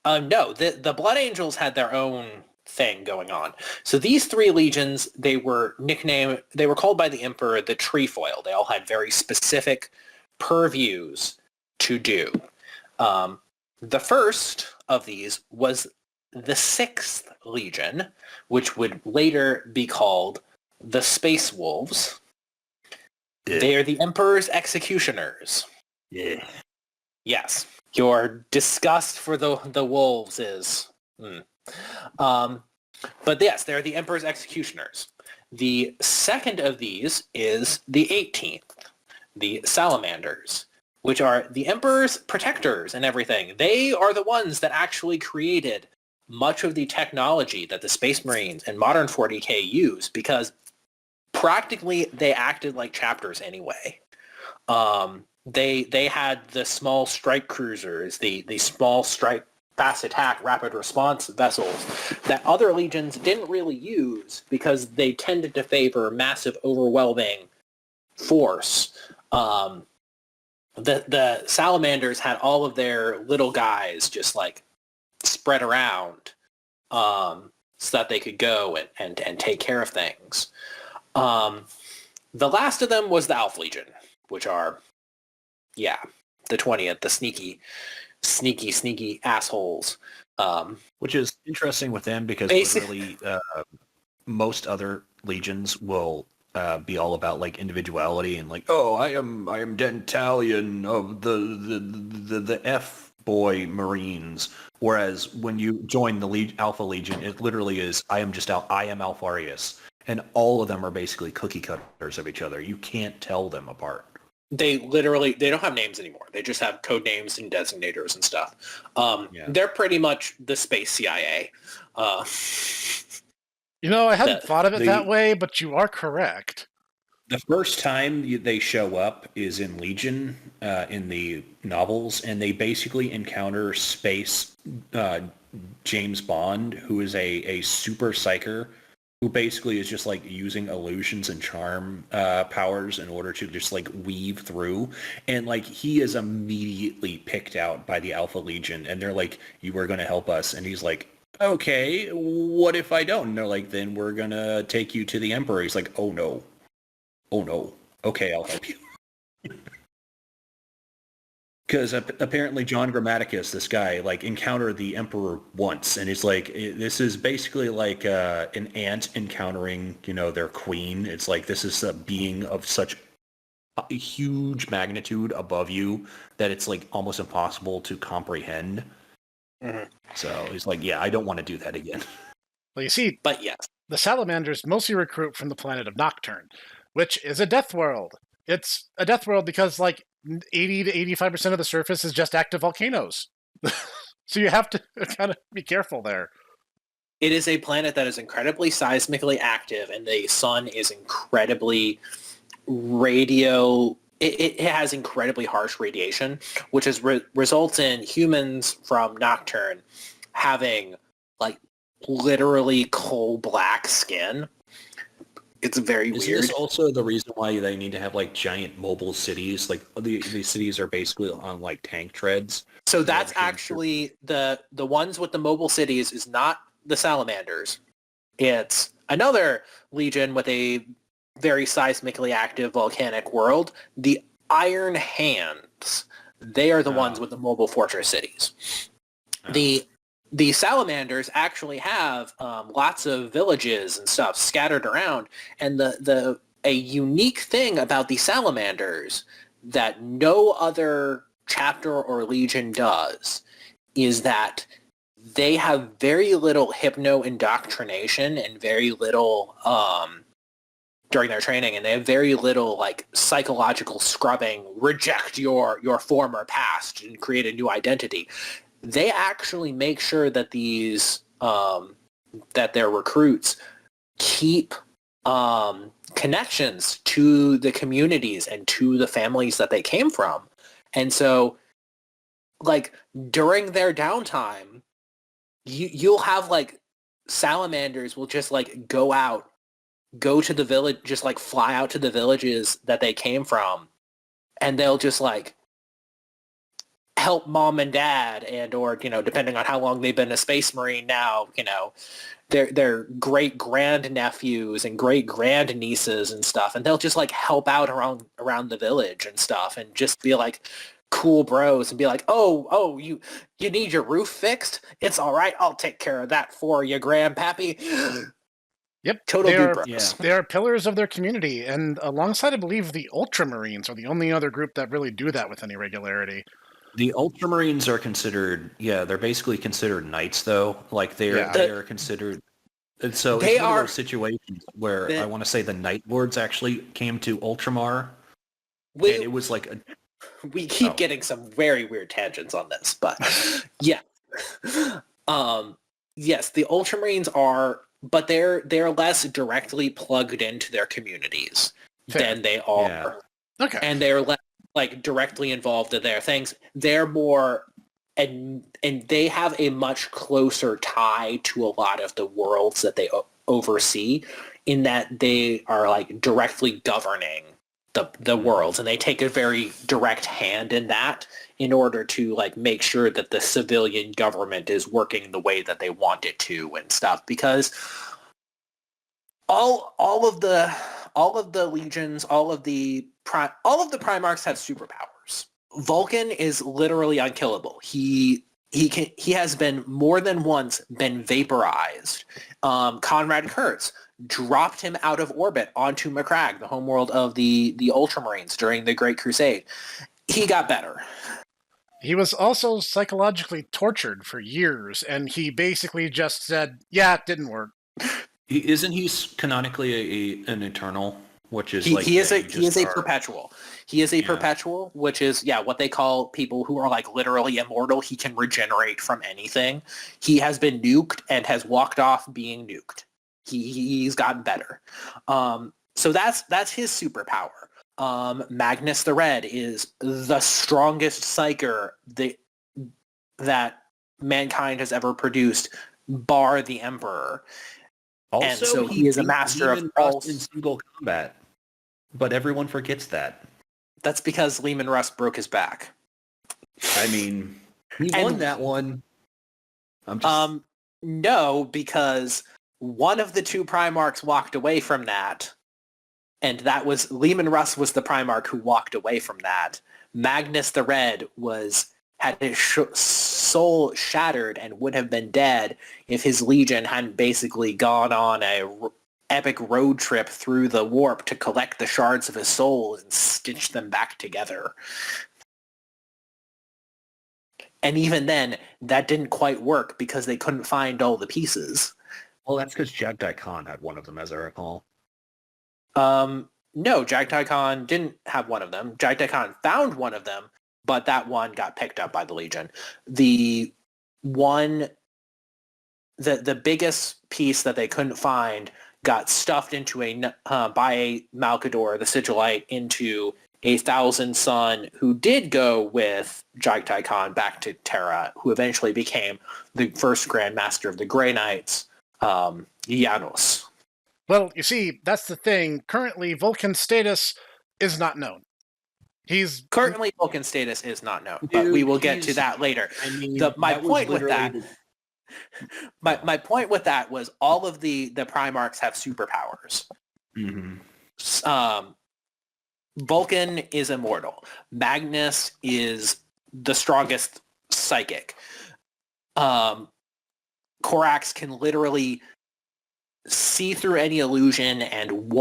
Speaker 2: No, the Blood Angels had their own thing going on. So these 3 legions, they were called by the Emperor the Trefoil. They all had very specific purviews to do. The first of these was the 6th Legion, which would later be called the Space Wolves.
Speaker 3: Yeah.
Speaker 2: They are the Emperor's executioners.
Speaker 3: Yeah.
Speaker 2: Yes. Your disgust for the wolves is... but yes, they're the Emperor's executioners. The second of these is the 18th, the Salamanders, which are the Emperor's protectors and everything. They are the ones that actually created much of the technology that the Space Marines and modern 40K use, because practically they acted like chapters anyway. They had the small strike cruisers, the small strike fast attack rapid response vessels that other legions didn't really use because they tended to favor massive overwhelming force. The Salamanders had all of their little guys just like spread around so that they could go and take care of things. The last of them was the Alpha Legion, which are, the 20th, the sneaky assholes.
Speaker 3: Which is interesting with them because literally most other legions will be all about like individuality and like, oh, I am Dentalion of the F boy Marines. Whereas when you join the Alpha Legion, it literally is I am Alfarius. And all of them are basically cookie cutters of each other. You can't tell them apart.
Speaker 2: They don't have names anymore. They just have code names and designators and stuff. They're pretty much the space CIA.
Speaker 1: I hadn't thought of it that way, but you are correct.
Speaker 3: The first time they show up is in Legion in the novels, and they basically encounter space James Bond, who is a super psyker, who basically is just like using illusions and charm powers in order to just like weave through. And like he is immediately picked out by the Alpha Legion, and they're like, you are going to help us. And he's like, okay, what if I don't? And they're like, then we're going to take you to the Emperor. He's like, oh no. Okay, I'll help you. Because apparently John Grammaticus, this guy, like encountered the Emperor once, and it's like this is basically like an ant encountering, their queen. It's like this is a being of such a huge magnitude above you that it's like almost impossible to comprehend.
Speaker 2: Mm-hmm.
Speaker 3: So he's like, yeah, I don't want to do that again.
Speaker 1: Well, you see,
Speaker 2: but yes,
Speaker 1: the Salamanders mostly recruit from the planet of Nocturne, which is a death world. It's a death world because like 80 to 85% of the surface is just active volcanoes. So you have to kind of be careful there.
Speaker 2: It is a planet that is incredibly seismically active, and the sun is incredibly it has incredibly harsh radiation, which results in humans from Nocturne having like literally coal black skin. It's very weird.
Speaker 3: Is this also the reason why they need to have like giant mobile cities? Like these cities are basically on like tank treads.
Speaker 2: So that's actually the ones with the mobile cities is not the Salamanders. It's another legion with a very seismically active volcanic world, the Iron Hands. They are the ones with the mobile fortress cities. The salamanders actually have lots of villages and stuff scattered around, and a unique thing about the salamanders that no other chapter or legion does is that they have very little hypno indoctrination and very little during their training, and they have very little like psychological scrubbing, reject your former past and create a new identity. They actually make sure that these that their recruits keep connections to the communities and to the families that they came from. And so like during their downtime, you'll have like salamanders will just like go to the village, just like fly out to the villages that they came from, and they'll just like help mom and dad, and or depending on how long they've been a space marine now, their great grandnephews and great grandnieces and stuff, and they'll just like help out around the village and stuff, and just be like cool bros and be like, oh you need your roof fixed? It's all right, I'll take care of that for you, grandpappy.
Speaker 1: Yep,
Speaker 2: total
Speaker 1: they
Speaker 2: dude
Speaker 1: are,
Speaker 2: bros.
Speaker 3: Yeah.
Speaker 1: they are pillars of their community, and alongside, I believe, the Ultramarines are the only other group that really do that with any regularity.
Speaker 3: The Ultramarines are considered, they're basically considered knights, though. Like they are considered. And so
Speaker 2: They
Speaker 3: it's one
Speaker 2: are-
Speaker 3: of those situations where I want to say the Night Lords actually came to Ultramar, and it was like
Speaker 2: We keep getting some very weird tangents on this, but yeah. Yes, the Ultramarines are, but they're less directly plugged into their communities than they are.
Speaker 3: Yeah.
Speaker 1: Okay.
Speaker 2: And they're less like directly involved in their things. They're more and they have a much closer tie to a lot of the worlds that they oversee, in that they are like directly governing the worlds, and they take a very direct hand in that in order to like make sure that the civilian government is working the way that they want it to and stuff, because all of the legions, all of the Primarchs have superpowers. Vulcan is literally unkillable. He has been more than once been vaporized. Conrad Kurtz dropped him out of orbit onto Macragge, the homeworld of the Ultramarines during the Great Crusade. He got better.
Speaker 1: He was also psychologically tortured for years, and he basically just said, yeah, it didn't work.
Speaker 3: Isn't he canonically an Eternal? Which is
Speaker 2: he is a perpetual. He is a perpetual, which is what they call people who are like literally immortal. He can regenerate from anything. He has been nuked and has walked off being nuked. He's gotten better. So that's his superpower. Magnus the Red is the strongest psyker that mankind has ever produced, bar the Emperor.
Speaker 3: Also,
Speaker 2: and so he is a master of all
Speaker 3: in single combat, but everyone forgets that.
Speaker 2: That's because Lehman Russ broke his back.
Speaker 3: I mean, he won that one.
Speaker 2: No, because one of the two Primarchs walked away from that, and that was Lehman Russ was the Primarch who walked away from that. Magnus the Red had his soul shattered and would have been dead if his legion hadn't basically gone on a epic road trip through the warp to collect the shards of his soul and stitch them back together. And even then, that didn't quite work because they couldn't find all the pieces.
Speaker 3: Well, that's because Jagdai Khan had one of them, as I recall.
Speaker 2: No, Jagdai Khan didn't have one of them. Jagdai Khan found one of them, but that one got picked up by the Legion. The biggest piece that they couldn't find got stuffed into by Malkador, the Sigillite, into a Thousand Son who did go with Jagdai Khan back to Terra, who eventually became the first Grand Master of the Grey Knights, Janos.
Speaker 1: Well, you see, that's the thing. Currently, Vulcan's status is not known.
Speaker 2: Currently, Vulcan's status is not known, but we will get to that later.
Speaker 3: I mean,
Speaker 2: my point with that was all of the Primarchs have superpowers.
Speaker 3: Mm-hmm.
Speaker 2: Vulcan is immortal. Magnus is the strongest psychic. Korax can literally see through any illusion and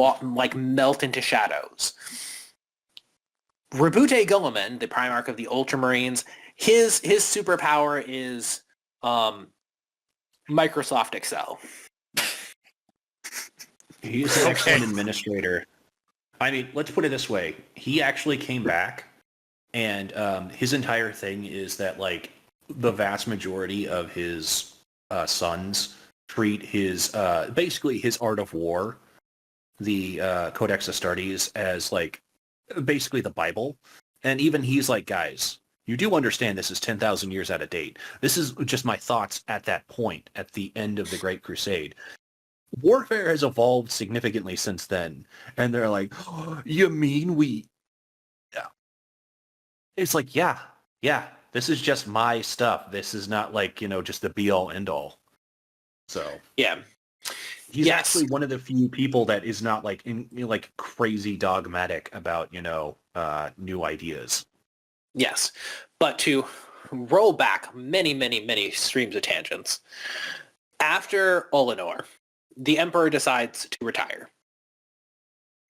Speaker 2: melt into shadows. Rabute Guilliman, the Primarch of the Ultramarines, his superpower is Microsoft Excel.
Speaker 3: He's an excellent administrator. I mean, let's put it this way. He actually came back, and his entire thing is that, like, the vast majority of his sons treat his, basically his Art of War, the Codex Astartes, as, like, basically the Bible. And even he's like, guys, you do understand this is 10,000 years out of date. This is just my thoughts at that point, at the end of the Great Crusade. Warfare has evolved significantly since then. And they're like, oh, you mean we... Yeah. It's like, yeah, this is just my stuff. This is not like, just the be-all, end-all. So...
Speaker 2: Yeah.
Speaker 3: He's actually one of the few people that is not like crazy dogmatic about, new ideas.
Speaker 2: Yes. But to roll back many, many, many streams of tangents, after Olenor, the Emperor decides to retire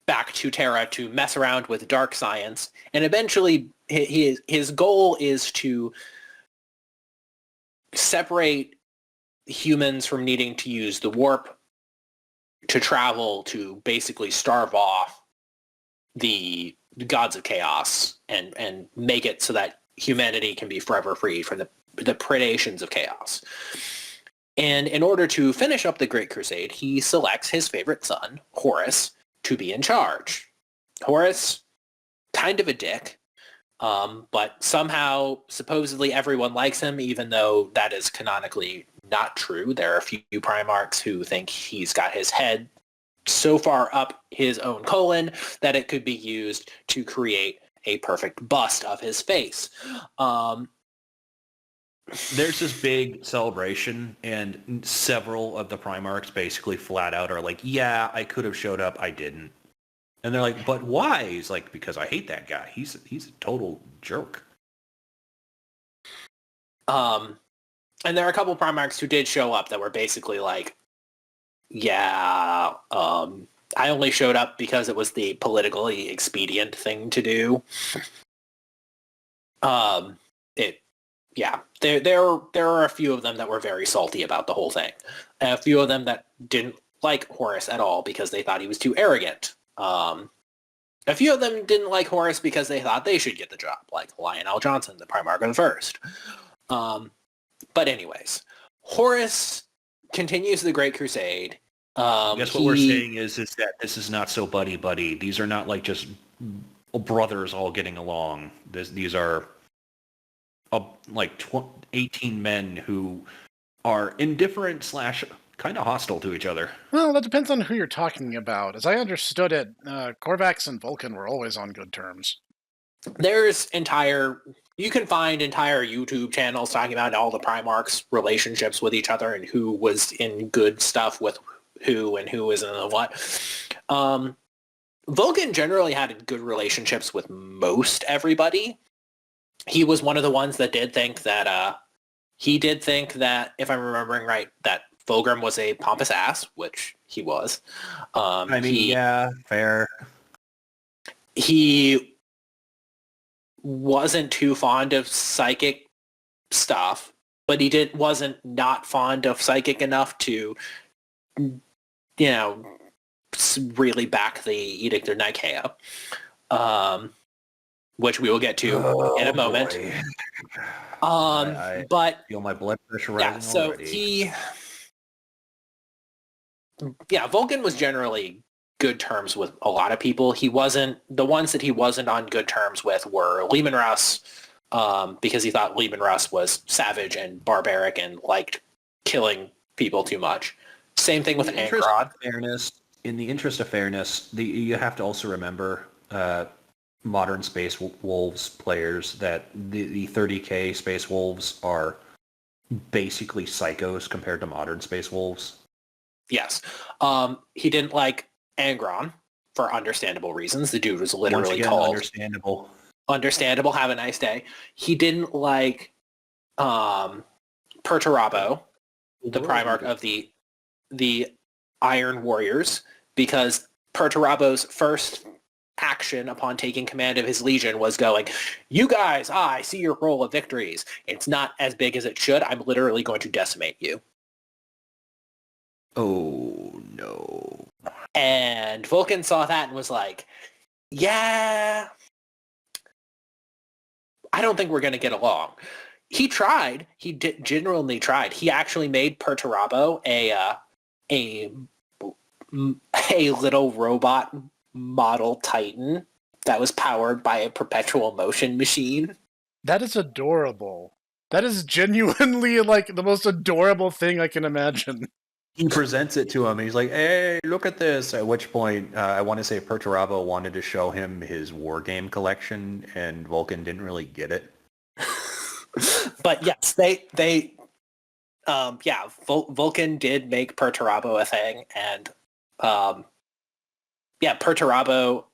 Speaker 2: back to Terra to mess around with dark science, and eventually his goal is to separate humans from needing to use the warp to travel to basically starve off the gods of chaos and make it so that humanity can be forever free from the predations of chaos. And in order to finish up the Great Crusade, he selects his favorite son, Horus, to be in charge. Horus, kind of a dick, but somehow, supposedly everyone likes him, even though that is canonically not true. There are a few Primarchs who think he's got his head so far up his own colon that it could be used to create a perfect bust of his face.
Speaker 3: There's this big celebration, and several of the Primarchs basically flat out are like, yeah, I could have showed up, I didn't. And they're like, but why? He's like, because I hate that guy. He's a total jerk.
Speaker 2: And there are a couple Primarchs who did show up that were basically like, yeah, I only showed up because it was the politically expedient thing to do. There are a few of them that were very salty about the whole thing. And a few of them that didn't like Horus at all because they thought he was too arrogant. A few of them didn't like Horus because they thought they should get the job, like Lionel Johnson, the Primarch of the First. But anyways, Horus continues the Great Crusade.
Speaker 3: I guess what we're saying is that this is not so buddy-buddy. These are not like just brothers all getting along. These are 18 men who are indifferent / kind of hostile to each other.
Speaker 1: Well, that depends on who you're talking about. As I understood it, Korvax and Vulcan were always on good terms.
Speaker 2: You can find entire YouTube channels talking about all the Primarchs' relationships with each other and who was in good stuff with who and who isn't and what. Vulcan generally had good relationships with most everybody. He was one of the ones that did think that, if I'm remembering right, that Pooghym was a pompous ass, which he was.
Speaker 3: Yeah, fair.
Speaker 2: He wasn't too fond of psychic stuff, but he wasn't not fond of psychic enough to, really back the Edict of Nicaea, which we will get to in a moment.
Speaker 3: I
Speaker 2: but
Speaker 3: feel my blood pressure rising already.
Speaker 2: Vulcan was generally good terms with a lot of people. The ones that he wasn't on good terms with were Leman Russ, because he thought Leman Russ was savage and barbaric and liked killing people too much. Same thing with Angron.
Speaker 3: In the interest of fairness, you have to also remember modern Space Wolves players that the 30k Space Wolves are basically psychos compared to modern Space Wolves.
Speaker 2: Yes. He didn't like Angron for understandable reasons. The dude was literally called...
Speaker 3: understandable.
Speaker 2: Understandable. Have a nice day. He didn't like Perturabo, the Primarch of the Iron Warriors, because Perturabo's first action upon taking command of his legion was going, "You guys, I see your roll of victories. It's not as big as it should. I'm literally going to decimate you."
Speaker 3: Oh, no.
Speaker 2: And Vulcan saw that and was like, "Yeah, I don't think we're going to get along." He tried. He genuinely tried. He actually made Perturabo a little robot model Titan that was powered by a perpetual motion machine.
Speaker 1: That is adorable. That is genuinely like the most adorable thing I can imagine.
Speaker 3: He presents it to him, and he's like, hey, look at this. At which point, I want to say Perturabo wanted to show him his war game collection, and Vulcan didn't really get it.
Speaker 2: But yes, Vulcan did make Perturabo a thing, and Perturabo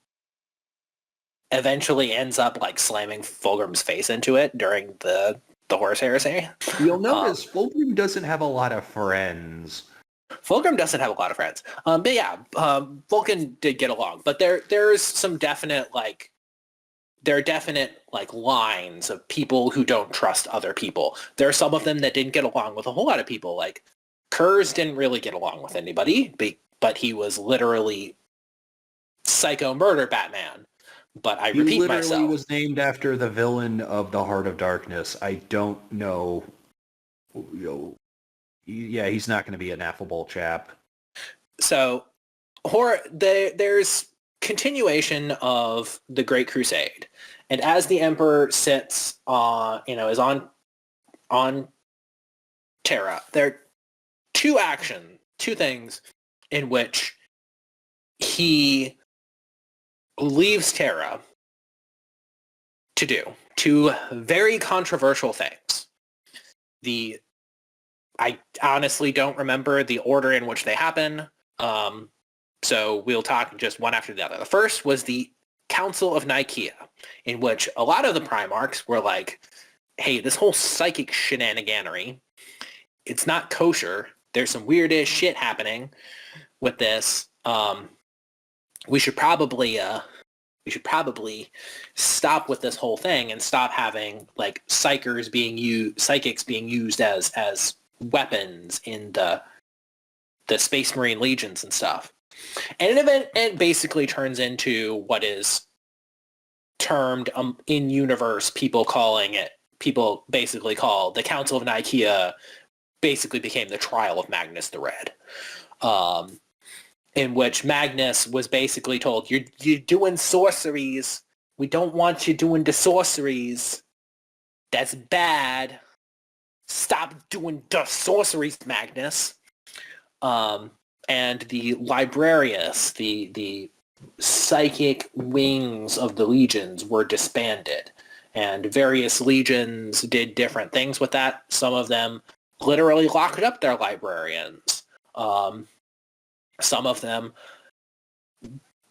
Speaker 2: eventually ends up like slamming Fulgrim's face into it during the Horus Heresy.
Speaker 3: You'll notice Fulgrim doesn't have a lot of friends.
Speaker 2: Fulgrim doesn't have a lot of friends. Vulcan did get along, but there's some definite lines of people who don't trust other people. There are some of them that didn't get along with a whole lot of people. Like Kurz didn't really get along with anybody, but he was literally psycho murder Batman. But I repeat myself.
Speaker 3: He literally was named after the villain of the Heart of Darkness. I don't know. Yeah, he's not going to be an affable chap. So,
Speaker 2: there's continuation of the Great Crusade, and as the Emperor sits is on Terra, there are two things in which he leaves Terra to do. Two very controversial things. I honestly don't remember the order in which they happen, so we'll talk just one after the other. The first was the Council of Nicaea, in which a lot of the Primarchs were like, hey, this whole psychic shenaniganery, it's not kosher. There's some weird-ass shit happening with this. We should probably stop with this whole thing and stop having like psychics being used as weapons in the Space Marine legions and stuff. And it basically turns into what is termed in universe, people basically call the Council of Nicaea basically became the trial of Magnus the Red. In which Magnus was basically told, you're doing sorceries. We don't want you doing the sorceries. That's bad. Stop doing the sorceries, Magnus. And the Librarius, the psychic wings of the legions were disbanded. And various legions did different things with that. Some of them literally locked up their librarians. Some of them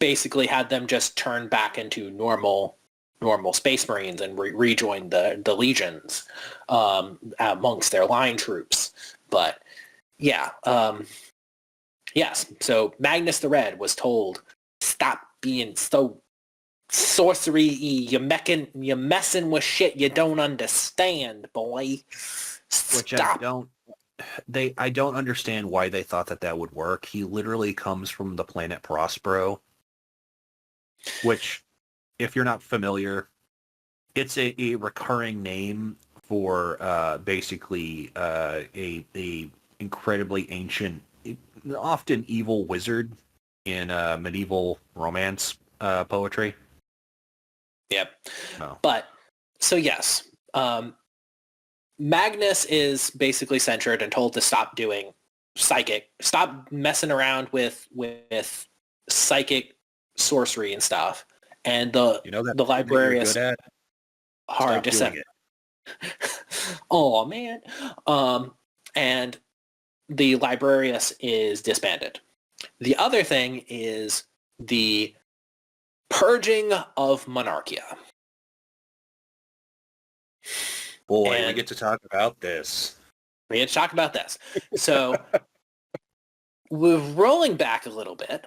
Speaker 2: basically had them just turn back into normal Space Marines and rejoin the legions amongst their line troops. But yeah, yes. So Magnus the Red was told, stop being so sorcery-y. You're messing with shit you don't understand, boy. Stop.
Speaker 3: I don't understand why they thought that would work. He literally comes from the planet Prospero, which, if you're not familiar, it's a recurring name for basically a incredibly ancient, often evil wizard in medieval romance poetry.
Speaker 2: Yep.
Speaker 3: Oh.
Speaker 2: But so yes. Magnus is basically censured and told to stop doing stop messing around with psychic sorcery and stuff. And the Librarius hard to say. Oh man. And the Librarius is disbanded. The other thing is the purging of Monarchia.
Speaker 3: boy, we
Speaker 2: And
Speaker 3: get to talk about this.
Speaker 2: we get to talk about this. So we're rolling back a little bit.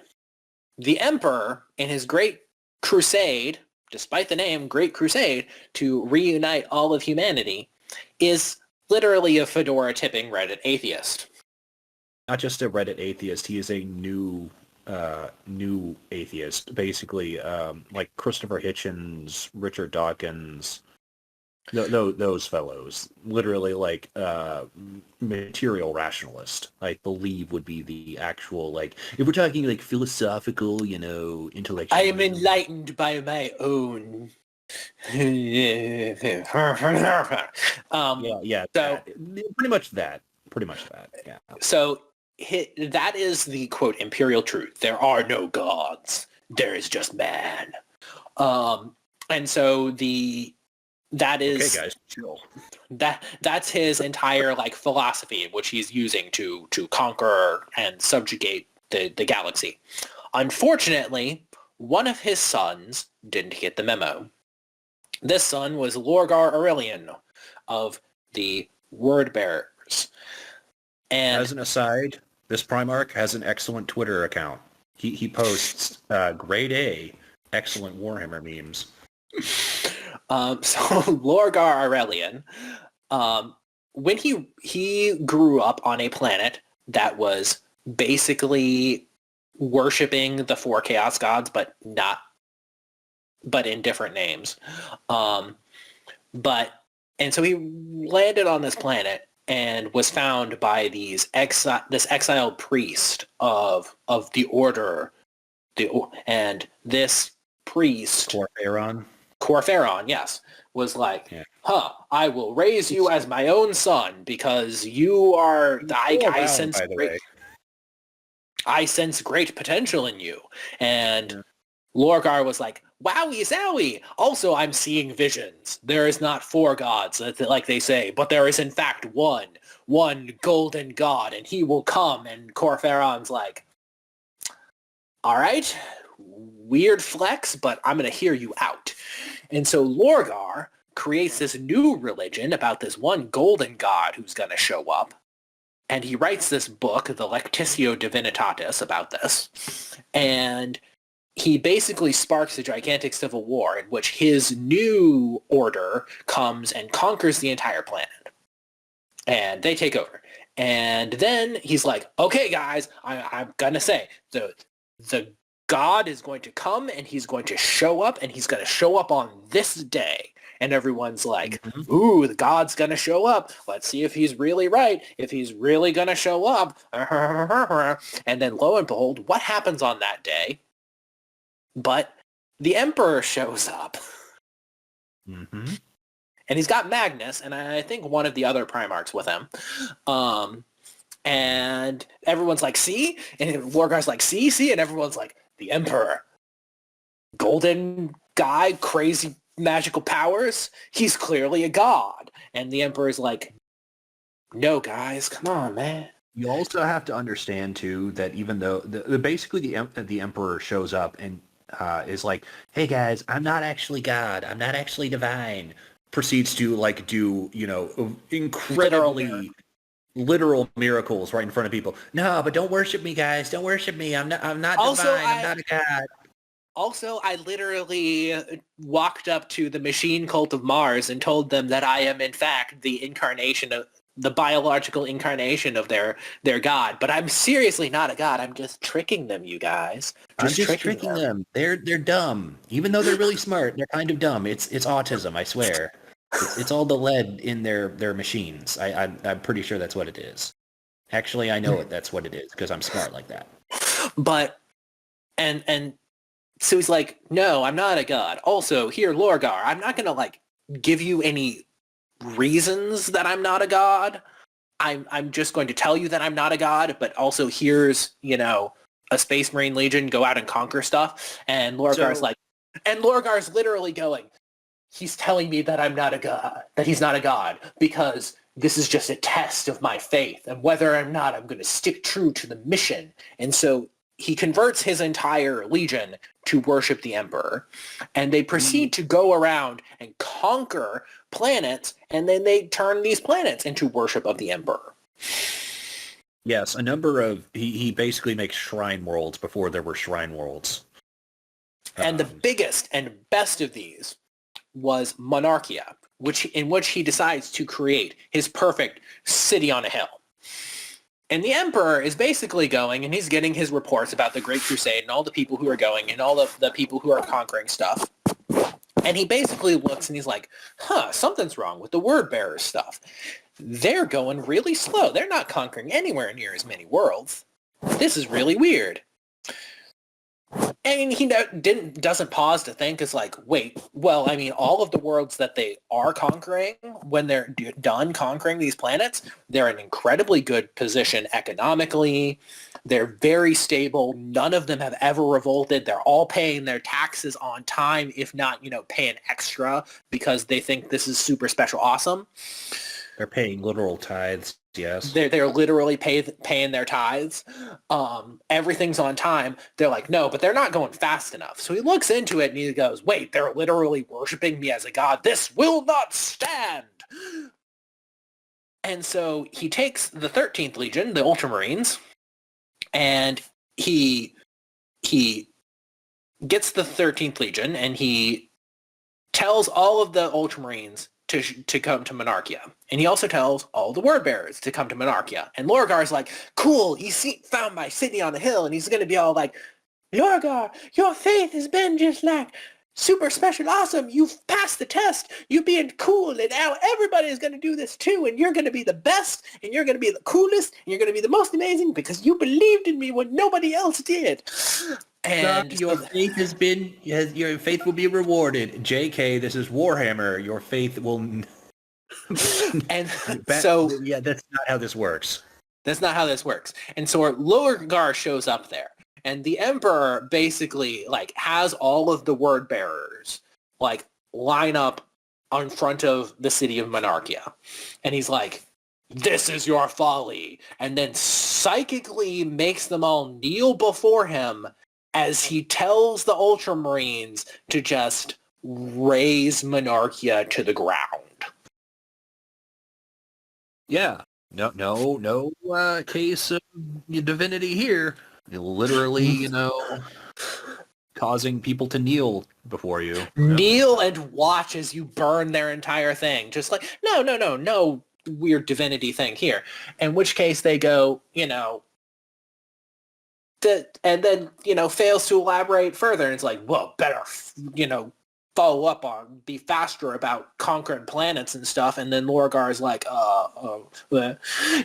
Speaker 2: The Emperor, in his great crusade, despite the name Great Crusade, to reunite all of humanity, is literally a fedora-tipping Reddit atheist.
Speaker 3: Not just a Reddit atheist, he is a new atheist, basically, like Christopher Hitchens, Richard Dawkins, those fellows. Literally, like, material rationalist, I believe would be the actual, like, if we're talking, like, philosophical, intellectual.
Speaker 2: I am enlightened by my own...
Speaker 3: Yeah,
Speaker 2: So
Speaker 3: pretty much that, yeah.
Speaker 2: So that is the, quote, imperial truth. There are no gods. There is just man. And so that is...
Speaker 3: Okay, guys, chill.
Speaker 2: That's his entire, like, philosophy, which he's using to conquer and subjugate the galaxy. Unfortunately, one of his sons didn't get the memo. This son was Lorgar Aurelian of the Word Bearers. And
Speaker 3: as an aside, this Primarch has an excellent Twitter account. He posts grade A, excellent Warhammer memes.
Speaker 2: So Lorgar Aurelian, when he grew up on a planet that was basically worshipping the four chaos gods, but in different names. And so he landed on this planet and was found by this exiled priest of the order, and this priest, Corpheron, yes, was like, I will raise you as my own son because you are, I sense great potential in you. And Lorgar was like, wowie zowie. Also, I'm seeing visions. There is not four gods, like they say, but there is in fact one golden god, and he will come. And Corpheron's like, all right, weird flex, but I'm going to hear you out. And so Lorgar creates this new religion about this one golden god who's going to show up. And he writes this book, the Lectitio Divinitatis, about this. And he basically sparks a gigantic civil war in which his new order comes and conquers the entire planet. And they take over. And then he's like, okay, guys, I'm going to say, the God is going to come and he's going to show up, and he's going to show up on this day. And everyone's like, ooh, the God's going to show up. Let's see if he's really right, if he's really going to show up. And then lo and behold, what happens on that day? But the Emperor shows up.
Speaker 3: Mm-hmm.
Speaker 2: And he's got Magnus, and I think one of the other Primarchs with him. And everyone's like, see? And Lorgar's like, see? And everyone's like, the Emperor. Golden guy, crazy magical powers. He's clearly a god. And the Emperor's like, no, guys, come on, man.
Speaker 3: You also have to understand, too, that even though basically the Emperor shows up and is like, hey, guys, I'm not actually God. I'm not actually divine. Proceeds to, like, do, incredibly literal miracles right in front of people. No, but don't worship me, guys. Don't worship me. I'm not also, divine. I'm not a god.
Speaker 2: Also, I literally walked up to the machine cult of Mars and told them that I am, in fact, the biological incarnation of their god. But I'm seriously not a god. I'm just tricking them, you guys.
Speaker 3: I'm just tricking them. They're dumb. Even though they're really smart, they're kind of dumb. It's autism, I swear. It's all the lead in their machines. I'm pretty sure that's what it is. Actually, I know that's what it is because I'm smart like that.
Speaker 2: But, and so he's like, no, I'm not a god. Also, here, Lorgar, I'm not going to, like, give you any reasons that I'm not a god. I'm just going to tell you that I'm not a god, but also here's, a Space Marine Legion, go out and conquer stuff. And Lorgar's Lorgar's literally going, he's telling me that I'm not a god, that he's not a god, because this is just a test of my faith, and whether or not I'm going to stick true to the mission. And so he converts his entire legion to worship the Emperor, and they proceed to go around and conquer planets, and then they turn these planets into worship of the Emperor.
Speaker 3: Yes, a number of he basically makes shrine worlds before there were shrine worlds.
Speaker 2: And the biggest and best of these was Monarchia, in which he decides to create his perfect city on a hill. And the Emperor is basically going, and he's getting his reports about the Great Crusade and all the people who are going and all of the people who are conquering stuff. And he basically looks and he's like, something's wrong with the word bearers stuff. They're going really slow. They're not conquering anywhere near as many worlds. This is really weird. And he doesn't pause to think. It's like, wait, well, I mean, all of the worlds that they are conquering, when they're done conquering these planets, they're in incredibly good position economically. They're very stable. None of them have ever revolted. They're all paying their taxes on time, if not, paying extra because they think this is super special awesome.
Speaker 3: They're paying literal tithes. Yes.
Speaker 2: They're literally paying their tithes. Everything's on time. They're like, no, but they're not going fast enough. So he looks into it and he goes, wait, they're literally worshiping me as a god. This will not stand. And so he takes the 13th Legion, the Ultramarines, and he gets the 13th Legion and he tells all of the Ultramarines to come to Monarchia. And he also tells all the word bearers to come to Monarchia. And Lorgar's like, cool, found my city on the hill. And he's going to be all like, Lorgar, your faith has been just like super special, awesome. You've passed the test. You're being cool. And now everybody is going to do this too. And you're going to be the best. And you're going to be the coolest. And you're going to be the most amazing because you believed in me when nobody else did. And
Speaker 3: your faith your faith will be rewarded. JK, this is WarHammer. Your faith will.
Speaker 2: And so
Speaker 3: yeah, that's not how this works.
Speaker 2: That's not how this works. And so Lorgar shows up there, and the Emperor basically has all of the word bearers line up in front of the city of Monarchia, and he's like, "This is your folly," and then psychically makes them all kneel before him as he tells the Ultramarines to just raise Monarchia to the ground.
Speaker 3: Yeah. No case of divinity here. Literally, causing people to kneel before you.
Speaker 2: Kneel and watch as you burn their entire thing. Just like, no weird divinity thing here. In which case they go, and then, fails to elaborate further. And it's like, well, better, follow up on, be faster about conquering planets and stuff. And then Lorgar is like,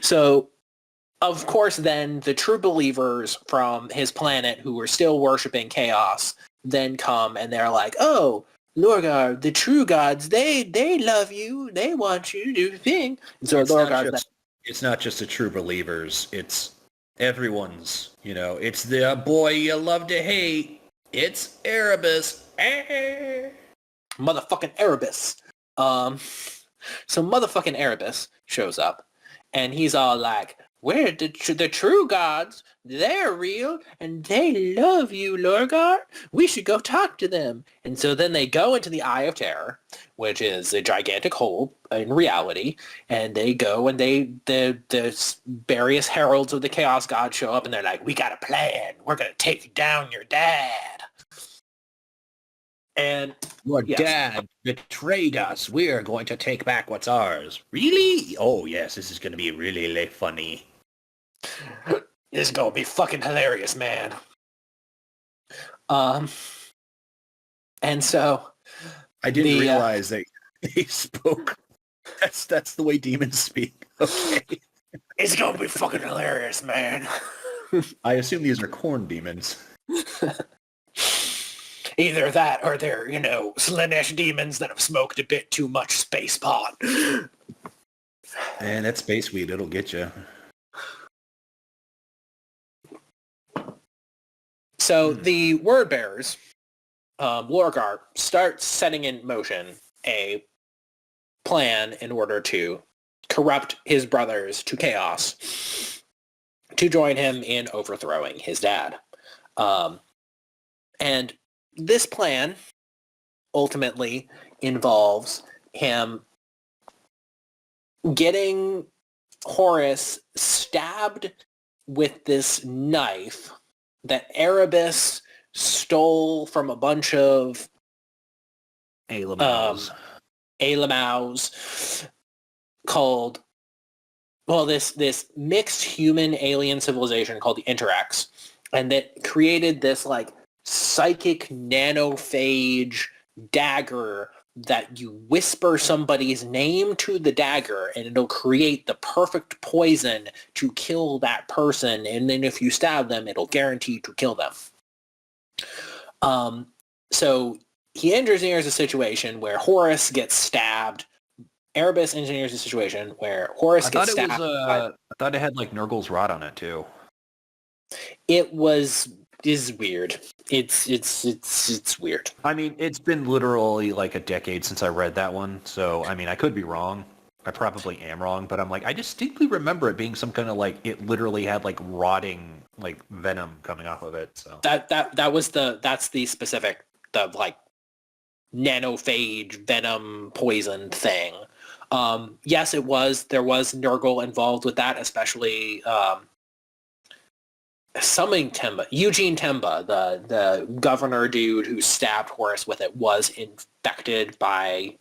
Speaker 2: So, of course, then the true believers from his planet who were still worshipping chaos then come and they're like, oh, Lorgar, the true gods, they love you. They want you to do the thing. And so
Speaker 3: it's not just the true believers. It's everyone's, it's the boy you love to hate. It's Erebus.
Speaker 2: Motherfucking Erebus. So motherfucking Erebus shows up, and he's all like, "Where the true gods? They're real, and they love you, Lorgar. We should go talk to them." And so then they go into the Eye of Terror, which is a gigantic hole in reality, and they go and the various heralds of the Chaos God show up, and they're like, "We got a plan. We're gonna take down your dad." And
Speaker 3: your dad betrayed us. We're going to take back what's ours. Really? Oh yes, this is going to be really funny.
Speaker 2: This is going to be fucking hilarious, man. And so
Speaker 3: I didn't realize that they spoke. That's the way demons speak. Okay.
Speaker 2: It's going to be fucking hilarious, man.
Speaker 3: I assume these are corn demons.
Speaker 2: Either that or they're, Slaanesh demons that have smoked a bit too much space pot.
Speaker 3: Man, that space weed, it'll get you.
Speaker 2: So the word bearers, Lorgar, starts setting in motion a plan in order to corrupt his brothers to chaos to join him in overthrowing his dad. And this plan ultimately involves him getting Horus stabbed with this knife that Erebus stole from a bunch of
Speaker 3: Alamaus.
Speaker 2: Alamaus called, well, this mixed human alien civilization called the Interax, and that created this like psychic nanophage dagger that you whisper somebody's name to the dagger and it'll create the perfect poison to kill that person, and then if you stab them it'll guarantee to kill them. So he engineers a situation where Horus gets stabbed. Erebus engineers a situation where Horus gets stabbed.
Speaker 3: I thought it had like Nurgle's rod on it too.
Speaker 2: It is weird. It's weird.
Speaker 3: I mean, it's been literally like a decade since I read that one, so I mean, I could be wrong. I probably am wrong, but I'm like, I distinctly remember it being some kind of like, it literally had like rotting like venom coming off of it. So
Speaker 2: that's the specific, the like nanophage venom poison thing. Yes, there was Nurgle involved with that, especially summoning Temba. Eugene Temba, the governor dude who stabbed Horus with it, was infected by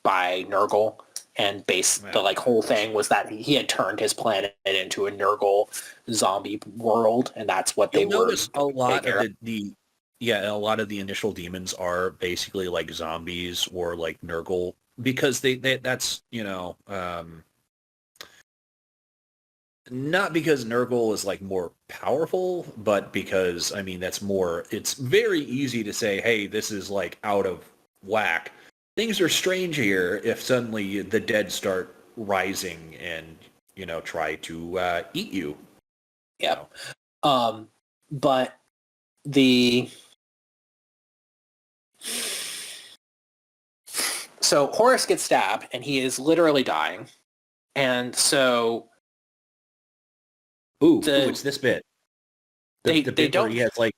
Speaker 2: Nurgle, and the like whole thing was that he had turned his planet into a Nurgle zombie world, and that's what they were.
Speaker 3: Notice a lot of a lot of the initial demons are basically like zombies or like Nurgle, because they that's, you know, not because Nurgle is like more powerful, but because, I mean, it's very easy to say, hey, this is like out of whack. Things are strange here if suddenly the dead start rising and, you know, try to eat you.
Speaker 2: Yeah. But so Horus gets stabbed and he is literally dying. And so
Speaker 3: it's this bit. The
Speaker 2: they
Speaker 3: bit
Speaker 2: don't,
Speaker 3: where he has like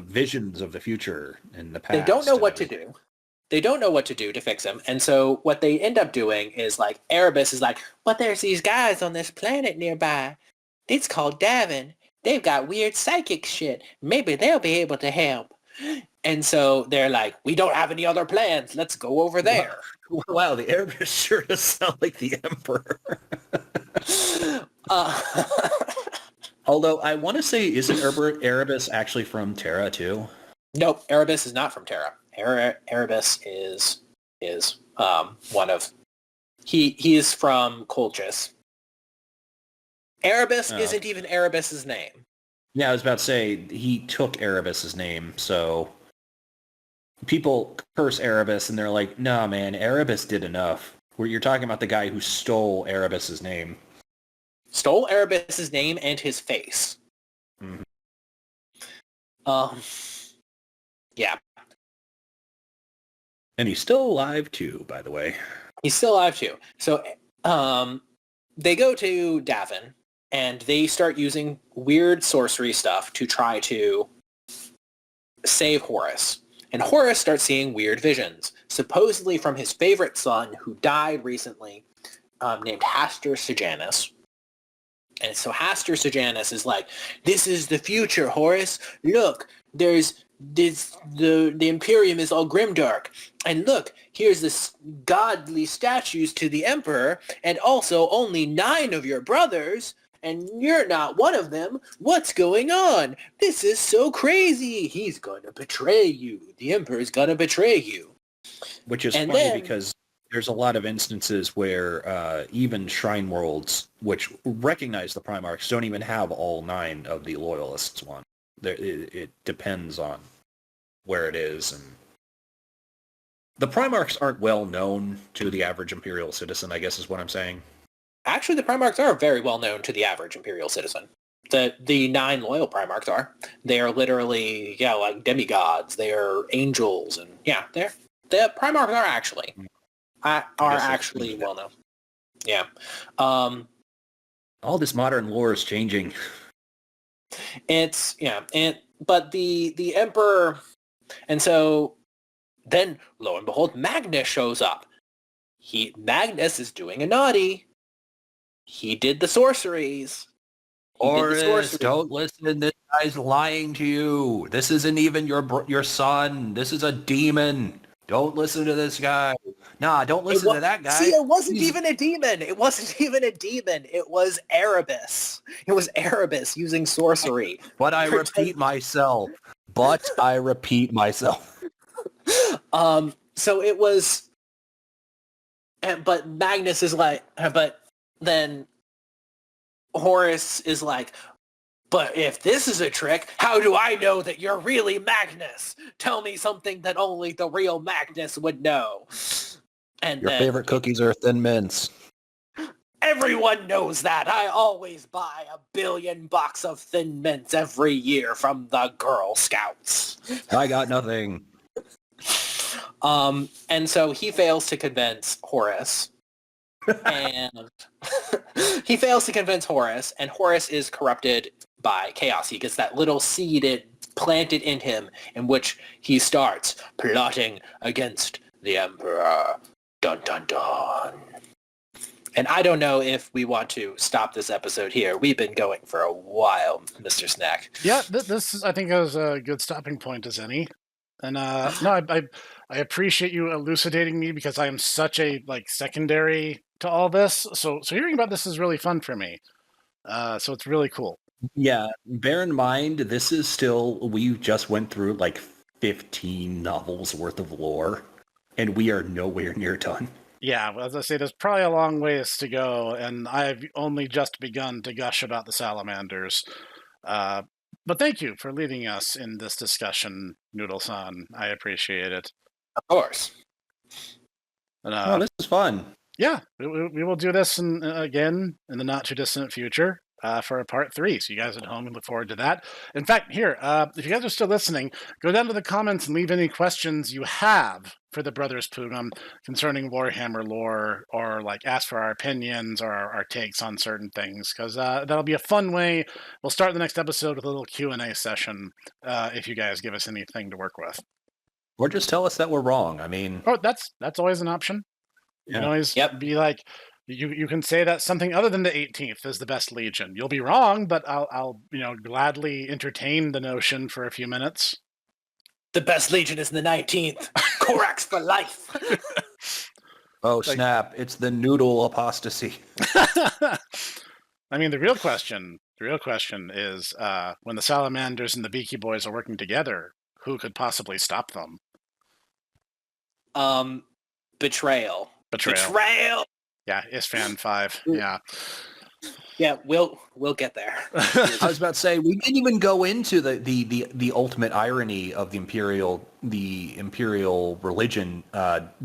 Speaker 3: visions of the future and the past.
Speaker 2: They don't know what to do. They don't know what to do to fix him. And so what they end up doing is like, Erebus is like, but there's these guys on this planet nearby. It's called Davin. They've got weird psychic shit. Maybe they'll be able to help. And so they're like, we don't have any other plans. Let's go over there.
Speaker 3: Wow, the Erebus sure does sound like the Emperor. Although I want to say, isn't Erebus actually from Terra too?
Speaker 2: Nope, Erebus is not from Terra. Erebus is one of, he is from Colchis. Erebus isn't even Erebus's name.
Speaker 3: Yeah, I was about to say, he took Erebus's name, so people curse Erebus and they're like, nah man, Erebus did enough. Where you're talking about the guy who stole Erebus's name.
Speaker 2: Stole Erebus's name and his face.
Speaker 3: Mm-hmm.
Speaker 2: Yeah.
Speaker 3: And he's still alive too, by the way.
Speaker 2: He's still alive too. So they go to Davin and they start using weird sorcery stuff to try to save Horus. And Horus starts seeing weird visions, supposedly from his favorite son who died recently, named Hipster Snek. And so Hipster Snek is like, this is the future, Horus. Look, there's this, the Imperium is all grimdark. And look, here's this godly statues to the Emperor, and also only 9 of your brothers, and you're not one of them. What's going on? This is so crazy. He's going to betray you. The Emperor's going to betray you.
Speaker 3: Which is funny because there's a lot of instances where even Shrine Worlds, which recognize the Primarchs, don't even have all 9 of the Loyalists one. It depends on where it is. And the Primarchs aren't well known to the average Imperial citizen, I guess is what I'm saying.
Speaker 2: Actually, the Primarchs are very well known to the average Imperial citizen. The 9 loyal Primarchs are. They are literally, like demigods. They are angels, and the Primarchs are actually well known. Yeah.
Speaker 3: All this modern lore is changing.
Speaker 2: But the Emperor, and so then lo and behold, Magnus shows up. Magnus is doing a naughty. He did the sorceries.
Speaker 3: Horace, don't listen. This guy's lying to you. This isn't even your son. This is a demon. Don't listen to this guy. Nah, don't listen to that guy.
Speaker 2: See, it wasn't even a demon. It wasn't even a demon. It was Erebus. It was Erebus using sorcery.
Speaker 3: But I repeat myself.
Speaker 2: So it was... But Magnus is like... But then Horace is like, but if this is a trick, how do I know that you're really Magnus? Tell me something that only the real Magnus would know. And
Speaker 3: your favorite cookies are Thin Mints.
Speaker 2: Everyone knows that. I always buy 1 billion boxes of Thin Mints every year from the Girl Scouts.
Speaker 3: I got nothing.
Speaker 2: And so he fails to convince Horace. And he fails to convince Horace, and Horace is corrupted by chaos. He gets that little seed planted in him in which he starts plotting against the Emperor. Dun dun dun. And I don't know if we want to stop this episode here. We've been going for a while, Mr. Snek.
Speaker 1: Yeah, this is, I think, is a good stopping point as any. And I appreciate you elucidating me because I am such a secondary to all this. So hearing about this is really fun for me. So it's really cool.
Speaker 3: Yeah, bear in mind this is still, we just went through 15 novels worth of lore, and we are nowhere near done.
Speaker 1: Yeah, as I say, there's probably a long ways to go, and I've only just begun to gush about the salamanders. But thank you for leading us in this discussion, Noodle-san. I appreciate it.
Speaker 2: Of course.
Speaker 1: And,
Speaker 3: this is fun.
Speaker 1: Yeah, we will do this again in the not-too-distant future for a part 3. So you guys at home, look forward to that. In fact, here, if you guys are still listening, go down to the comments and leave any questions you have for the Brothers Pooghym concerning WarHammer lore, or ask for our opinions or our takes on certain things, because that'll be a fun way. We'll start the next episode with a little Q&A session if you guys give us anything to work with.
Speaker 3: Or just tell us that we're wrong. I mean...
Speaker 1: Oh, that's always an option. You can always be like, you can say that something other than the 18th is the best Legion. You'll be wrong, but I'll gladly entertain the notion for a few minutes.
Speaker 2: The best Legion is in the 19th. Corax for life.
Speaker 3: Oh, snap. It's the Noodle apostasy.
Speaker 1: I mean, the real question is when the Salamanders and the Beaky Boys are working together, who could possibly stop them?
Speaker 2: Betrayal.
Speaker 3: Yeah,
Speaker 1: Isfan 5. Yeah.
Speaker 2: Yeah, we'll get there.
Speaker 3: I was about to say, we didn't even go into the ultimate irony of the imperial religion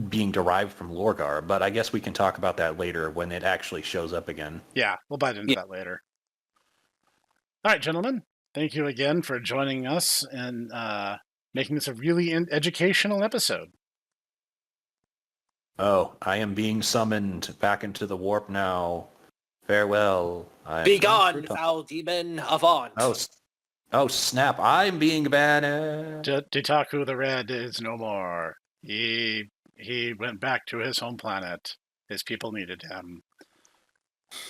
Speaker 3: being derived from Lorgar, but I guess we can talk about that later when it actually shows up again.
Speaker 1: Yeah, we'll bite into that later. All right, gentlemen, thank you again for joining us and making this a really educational episode.
Speaker 3: Oh, I am being summoned back into the warp now. Farewell.
Speaker 2: Be gone, foul demon, avaunt.
Speaker 3: Oh, snap. I'm being banned.
Speaker 1: Dietaku the Red is no more. He went back to his home planet. His people needed him.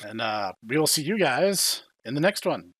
Speaker 1: And we will see you guys in the next one.